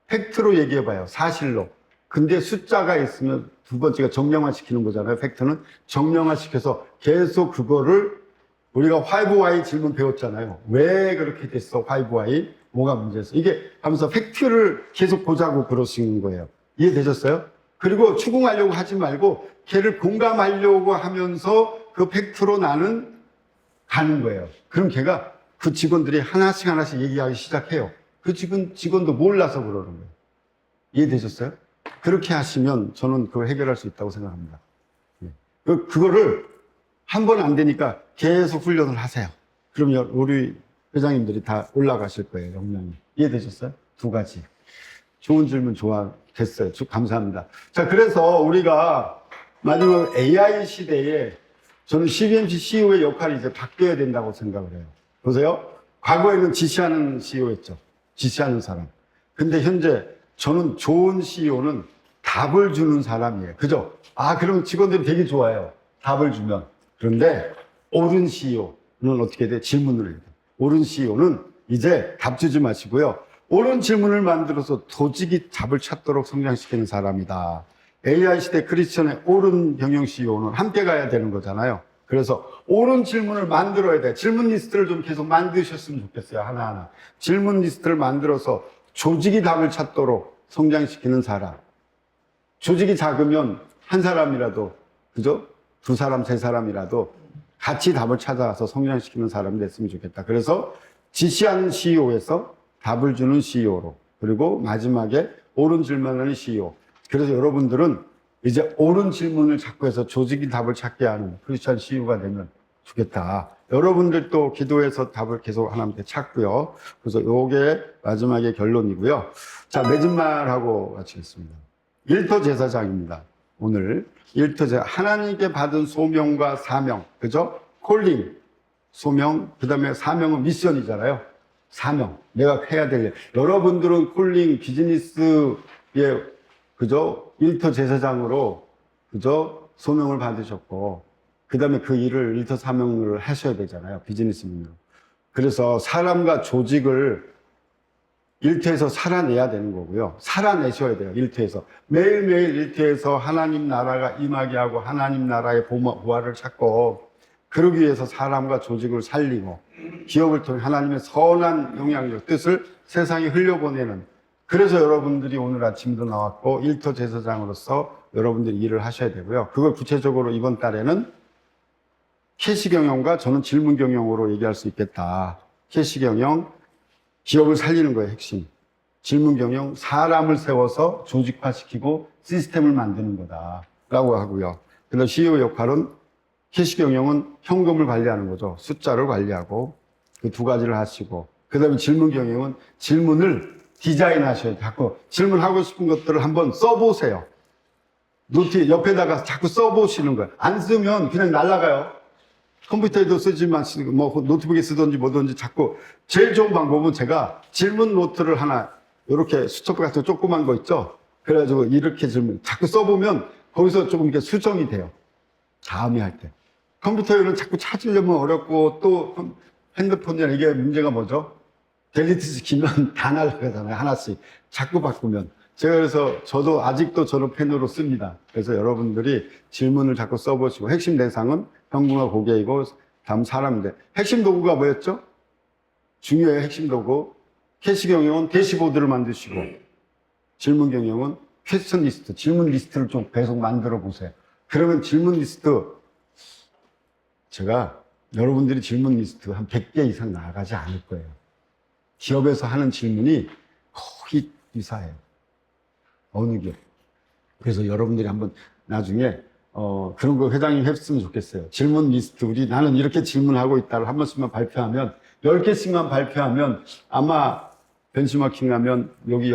팩트로 얘기해봐요. 사실로. 근데 숫자가 있으면 두 번째가 정량화 시키는 거잖아요. 팩트는 정량화 시켜서 계속 그거를 우리가 5Y 질문 배웠잖아요. 왜 그렇게 됐어? 5Y 뭐가 문제였어? 이게 하면서 팩트를 계속 보자고 그러시는 거예요. 이해되셨어요? 그리고 추궁하려고 하지 말고 걔를 공감하려고 하면서 그 팩트로 나는 가는 거예요. 그럼 걔가 그 직원들이 하나씩 하나씩 얘기하기 시작해요. 그 직원도 몰라서 그러는 거예요. 이해되셨어요? 그렇게 하시면 저는 그걸 해결할 수 있다고 생각합니다. 그거를 한 번 안 되니까 계속 훈련을 하세요. 그러면 우리 회장님들이 다 올라가실 거예요, 역량이. 이해되셨어요? 두 가지. 좋은 질문 됐어요. 감사합니다. 자, 그래서 우리가 마지막 AI 시대에 저는 CBMC CEO의 역할이 이제 바뀌어야 된다고 생각을 해요. 보세요. 과거에는 지시하는 CEO였죠. 지시하는 사람. 근데 현재 저는 좋은 CEO는 답을 주는 사람이에요. 그죠? 그럼 직원들이 되게 좋아요. 답을 주면. 그런데 옳은 CEO는 어떻게 돼? 질문을 해야 돼. 옳은 CEO는 이제 답 주지 마시고요. 옳은 질문을 만들어서 조직이 답을 찾도록 성장시키는 사람이다. AI 시대 크리스천의 옳은 경영 CEO는 함께 가야 되는 거잖아요. 그래서 옳은 질문을 만들어야 돼. 질문 리스트를 좀 계속 만드셨으면 좋겠어요. 하나하나. 질문 리스트를 만들어서 조직이 답을 찾도록 성장시키는 사람. 조직이 작으면 한 사람이라도, 그죠? 두 사람, 세 사람이라도 같이 답을 찾아서 성장시키는 사람이 됐으면 좋겠다. 그래서 지시하는 CEO에서 답을 주는 CEO로, 그리고 마지막에 옳은 질문하는 CEO. 그래서 여러분들은 이제 옳은 질문을 자꾸 해서 조직이 답을 찾게 하는 크리스천 CEO가 되면 좋겠다. 여러분들도 기도해서 답을 계속 하나님께 찾고요. 그래서 요게 마지막에 결론이고요. 자, 맺은 말하고 마치겠습니다. 일터 제사장입니다. 오늘 일터 제사 하나님께 받은 소명과 사명, 그죠? 콜링, 소명, 그 다음에 사명은 미션이잖아요. 사명, 내가 해야 될 일. 여러분들은 콜링 비즈니스에 그죠? 일터 제사장으로 그죠? 소명을 받으셨고 그 다음에 그 일을 일터 사명을 하셔야 되잖아요. 비즈니스면요. 그래서 사람과 조직을 일터에서 살아내야 되는 거고요. 살아내셔야 돼요. 일터에서. 매일매일 일터에서 하나님 나라가 임하게 하고 하나님 나라의 부활을 찾고 그러기 위해서 사람과 조직을 살리고 기업을 통해 하나님의 선한 영향력, 뜻을 세상에 흘려보내는 그래서 여러분들이 오늘 아침도 나왔고 일터 제사장으로서 여러분들이 일을 하셔야 되고요. 그걸 구체적으로 이번 달에는 캐시 경영과 저는 질문 경영으로 얘기할 수 있겠다. 캐시 경영, 기업을 살리는 거예요, 핵심. 질문 경영, 사람을 세워서 조직화시키고 시스템을 만드는 거다라고 하고요. 그다음 CEO 역할은 캐시 경영은 현금을 관리하는 거죠. 숫자를 관리하고 그 두 가지를 하시고, 그다음에 질문 경영은 질문을 디자인하셔야 자꾸 질문하고 싶은 것들을 한번 써보세요. 노트 옆에다가 자꾸 써보시는 거예요. 안 쓰면 그냥 날아가요. 컴퓨터에도 쓰지 마시고 뭐 노트북에 쓰든지 뭐든지 자꾸. 제일 좋은 방법은 제가 질문 노트를 하나 이렇게 수첩 같은 조그만 거 있죠. 그래가지고 이렇게 질문 자꾸 써보면 거기서 조금 이렇게 수정이 돼요. 다음에 할 때. 컴퓨터에는 자꾸 찾으려면 어렵고 또 핸드폰이나 이게 문제가 뭐죠? 델리트 시키면 다 날아가잖아요. 하나씩. 자꾸 바꾸면. 제가 그래서 저도 아직도 저는 펜으로 씁니다. 그래서 여러분들이 질문을 자꾸 써보시고, 핵심 대상은 현금과 고객이고 다음 사람인데, 핵심 도구가 뭐였죠? 중요해요. 핵심 도구. 캐시 경영은 대시보드를 만드시고, 질문 경영은 퀘스천 리스트, 질문 리스트를 좀 계속 만들어 보세요. 그러면 질문 리스트, 제가 여러분들이 질문 리스트 한 100개 이상 나가지 않을 거예요. 기업에서 하는 질문이 거의 유사해요. 어느 기업. 그래서 여러분들이 한번 나중에 그런 거 회장님 했으면 좋겠어요. 질문 리스트, 나는 이렇게 질문하고 있다를 한 번씩만 발표하면, 10개씩만 발표하면 아마 벤치마킹 하면 여기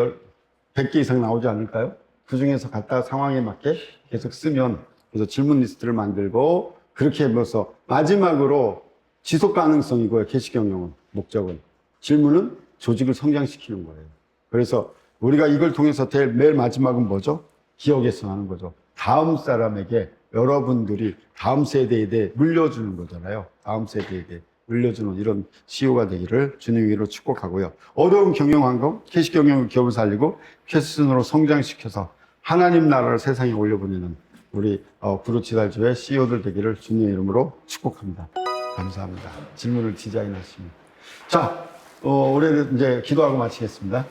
100개 이상 나오지 않을까요? 그 중에서 갖다가 상황에 맞게 계속 쓰면, 그래서 질문 리스트를 만들고, 그렇게 하면서 마지막으로 지속 가능성이고요. 캐시 경영은 목적은. 질문은 조직을 성장시키는 거예요. 그래서 우리가 이걸 통해서 매일 마지막은 뭐죠? 기억에서 하는 거죠. 다음 사람에게 여러분들이 다음 세대에 대해 물려주는 거잖아요. 다음 세대에 대해 물려주는 이런 CEO가 되기를 주님 위로 축복하고요. 어려운 경영 환경, 캐시 경영을 기업을 살리고 캐시순으로 성장시켜서 하나님 나라를 세상에 올려보내는 우리 구루치달주의 CEO들 되기를 주님 이름으로 축복합니다. 감사합니다. 질문을 디자인하십니다. 자, 올해는 이제 기도하고 마치겠습니다.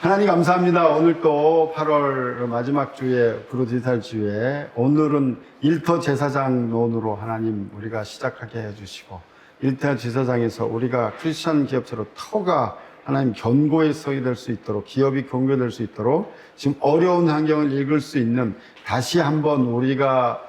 하나님 감사합니다. 오늘 또 8월 마지막 주에 구루치달주에 오늘은 일터 제사장론으로 하나님 우리가 시작하게 해주시고, 일터 제사장에서 우리가 크리스천 기업체로 터가 하나님 견고히 서게 될 수 있도록, 기업이 견고될 수 있도록 지금 어려운 환경을 읽을 수 있는, 다시 한번 우리가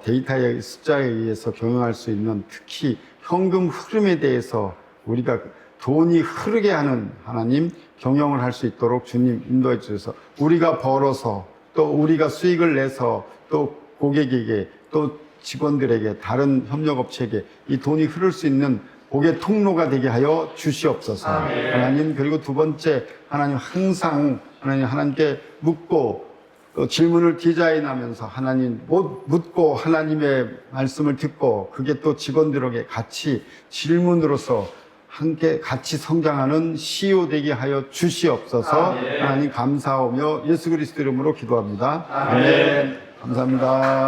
데이터의 숫자에 의해서 경영할 수 있는, 특히 현금 흐름에 대해서 우리가 돈이 흐르게 하는 하나님 경영을 할 수 있도록 주님 인도해 주셔서, 우리가 벌어서 또 우리가 수익을 내서 또 고객에게 또 직원들에게 다른 협력업체에게 이 돈이 흐를 수 있는 복의 통로가 되게 하여 주시옵소서. 아멘. 하나님, 그리고 두 번째, 하나님 항상 하나님께 묻고 또 질문을 디자인하면서 하나님 묻고 하나님의 말씀을 듣고, 그게 또 직원들에게 같이 질문으로서 함께 같이 성장하는 CEO 되게 하여 주시옵소서. 아멘. 하나님 감사하며 예수 그리스도 이름으로 기도합니다. 아멘. 아멘. 감사합니다.